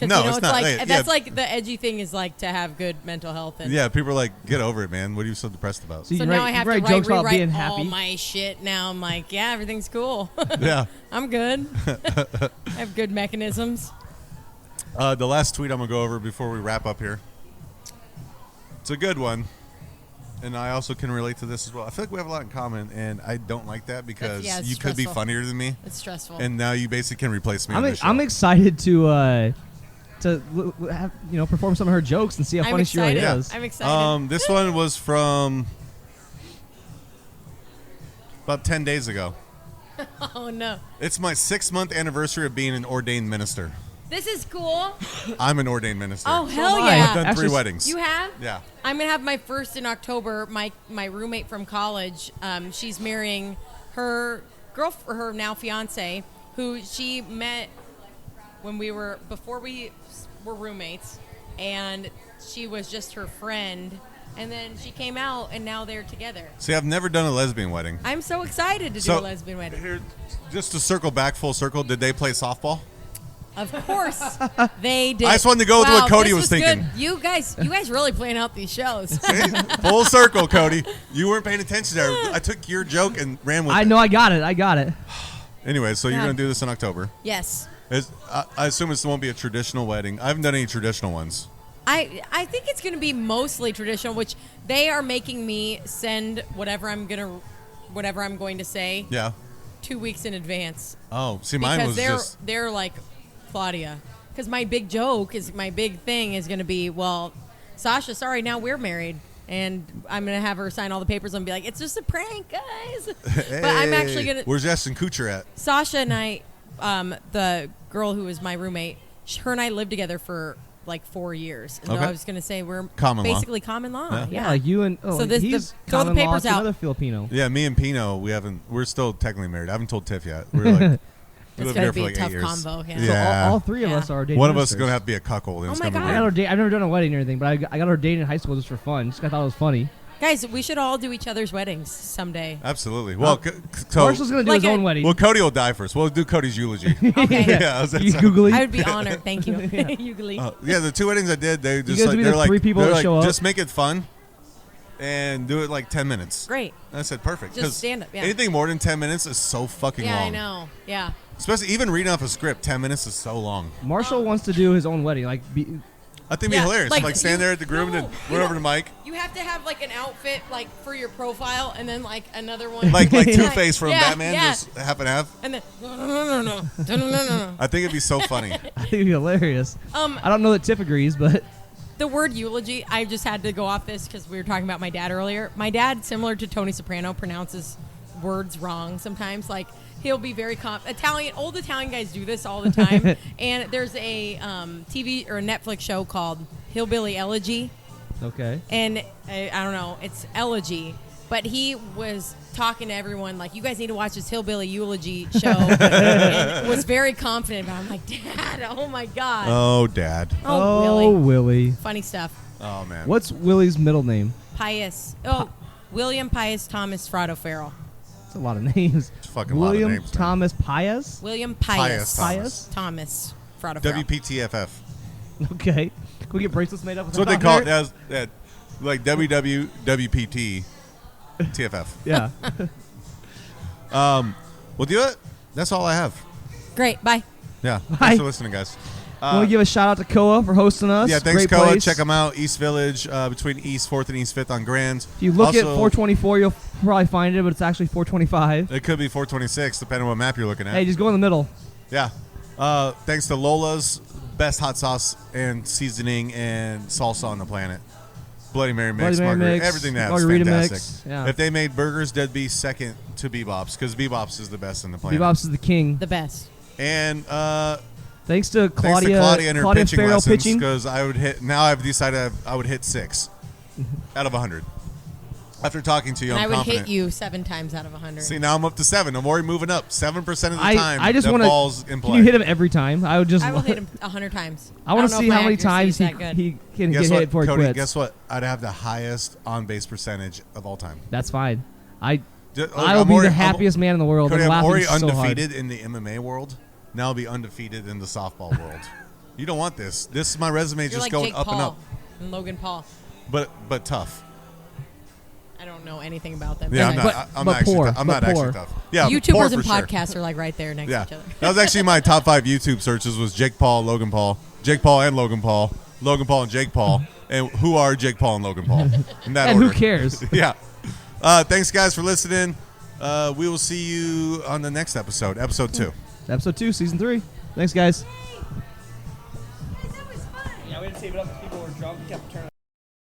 No, it's it's not. like Yeah. that's like the edgy thing is like to have good mental health. And Yeah, people are like, get over it, man. What are you so depressed about? So you so write- now I have you to write jokes about rewrite being all happy. my shit. Now I'm like, yeah, everything's cool. Yeah. I'm good. I have good mechanisms. The last tweet I'm going to go over before we wrap up here. It's a good one. And I also can relate to this as well. I feel like we have a lot in common, and I don't like that because Yeah, it's you could be stressful. funnier than me. It's stressful. And now you basically can replace me on this show. I'm excited to have, perform some of her jokes and see how I'm funny she really excited. is. I'm excited. This one was from about 10 days ago. Oh, no. It's my 6-month anniversary of being an ordained minister. This is cool. I'm an ordained minister. Oh, hell am yeah. I. I've done Actually, 3 weddings. You have? Yeah. I'm going to have my first in October. My roommate from college, she's marrying her her now fiance, who she met before we were roommates, and she was just her friend. And then she came out, and now they're together. See, I've never done a lesbian wedding. I'm so excited to do a lesbian wedding. Here, just to circle back full circle, did they play softball? Of course, they did. I just wanted to go with what Cody was thinking. Good. You guys really plan out these shows. Full circle, Cody. You weren't paying attention there. I took your joke and ran with it. I know, I got it. Anyway, so you're going to do this in October. Yes. I assume it won't be a traditional wedding. I haven't done any traditional ones. I think it's going to be mostly traditional, which they are making me send whatever I'm going to say. Yeah. 2 weeks in advance. Oh, see, mine was just they're like Claudia, because my big thing is going to be, well, Sasha, sorry, now we're married, and I'm going to have her sign all the papers and be like, it's just a prank, guys. Hey, but I'm actually going to. Where's Ashton Kutcher at? Sasha and I, the girl who was my roommate, her and I lived together for like 4 years. And Okay. I was going to say we're basically common law. Yeah, like you and so he's throw the common law papers to out. another Filipino. Yeah, me and Pino, we're still technically married. I haven't told Tiff yet. We're like, we It's lived here gonna for be a like tough 8 years. combo, yeah. Yeah. So all 3 of us are dating. One of us is ministers. going to have to be a cuckold. And Oh it's my gonna be God. weird. I've never done a wedding or anything, but I got ordained in high school just for fun. Just 'cause I thought it was funny. Guys, we should all do each other's weddings someday. Absolutely. Well, so Marshall's gonna do his own wedding. Well, Cody will die first. We'll do Cody's eulogy. Okay. Yeah, how's that You sound? googly? I would be honored. Thank you. Ugly. Yeah, the 2 weddings I did, they just guys like be they're the like 3 people they're that like, show up? just make it fun and do it like 10 minutes. Great. I said perfect. Just 'cause stand up, yeah. Anything more than 10 minutes is so fucking Yeah, long. I know. Yeah. Especially even reading off a script, 10 minutes is so long. Marshall wants to do his own wedding. Like, I think it'd be Yeah, hilarious. like, Like stand there at the groom and run over to Mike. You have to have like an outfit like for your profile, and then like another one. Like Two-Face from Yeah, Batman, yeah. just half and half. And then no. I think it'd be so funny. I think it'd be hilarious. Um, I don't know that Tiff agrees, but The word eulogy, I just had to go off this because we were talking about my dad earlier. My dad, similar to Tony Soprano, pronounces words wrong sometimes. Like, he'll be very old Italian guys do this all the time. And there's a TV or a Netflix show called Hillbilly Elegy. okay. And I don't know, it's elegy. But he was talking to everyone like, you guys need to watch this Hillbilly Eulogy show. And was very confident about it. I'm like, Dad, oh my God. Oh, Dad. Oh, Willie. Funny stuff. Oh, man. What's Willie's middle name? Pius. Oh, William Pius Thomas Fratto-Farrell. That's a lot of names. It's a fucking lot of William names, man. Thomas Pius? William Pius. Pius Thomas Fratto-Farrell. WPTFF. Okay. Can we get bracelets made up with That's what they that call on it. there? As, like WWWPT TFF. Yeah. We'll do it. That's all I have. Great. Bye. Yeah. Bye. Thanks for listening, guys. I want to give a shout out to Coa for hosting us. Yeah, thanks, Great Coa. place. Check them out. East Village, between East 4th and East 5th on Grand. If you look Also, at 424, you'll probably find it, but it's actually 425. It could be 426, depending on what map you're looking at. Hey, just go in the middle. Yeah. Thanks to Lola's, best hot sauce and seasoning and salsa on the planet. Bloody Mary mix, Bloody Mary margarita, mix, everything they have is margarita fantastic. mix, yeah. If they made burgers, they'd be second to BBops because BBops is the best in the planet. BBops is the king. The best. And thanks to Claudia, and her pitching Farrell lessons pitching. because I would hit. Now I've decided I would hit 6 out of 100. After talking to you, And I'm I would confident. hit you 7 times out of 100. See, now I'm up to 7. I'm already moving up. 7% of the time. I just the want ball's in to. play. Can you hit him every time? I will hit him 100 times. I want to don't know see if how my many accuracy times is that good. he can Guess get what, hit before he Cody? quits. Guess what? I'd have the highest on base percentage of all time. That's fine. I Look, will I'm be already- the happiest man in the world. Cody, I'm I'm already laughing so hard. undefeated in the MMA world. Now I'll be undefeated in the softball world. You don't want this. This is my resume You're just like going Jake up Paul and up. and Logan Paul. But tough. I don't know anything about them. Yeah, I'm But- not. I'm not actually. I'm not actually tough. Yeah, poor YouTubers for and sure. podcasts are like right there next Yeah, to each other. that was actually my top 5 YouTube searches was Jake Paul, Logan Paul, Jake Paul and Logan Paul, Logan Paul and Jake Paul, and who are Jake Paul and Logan Paul? In that And order. who cares? Yeah. Thanks, guys, for listening. We will see you on the next episode, episode 2. Episode 2, season 3. Thanks, guys. Yeah, we had to save it up because people were drunk. Kept turning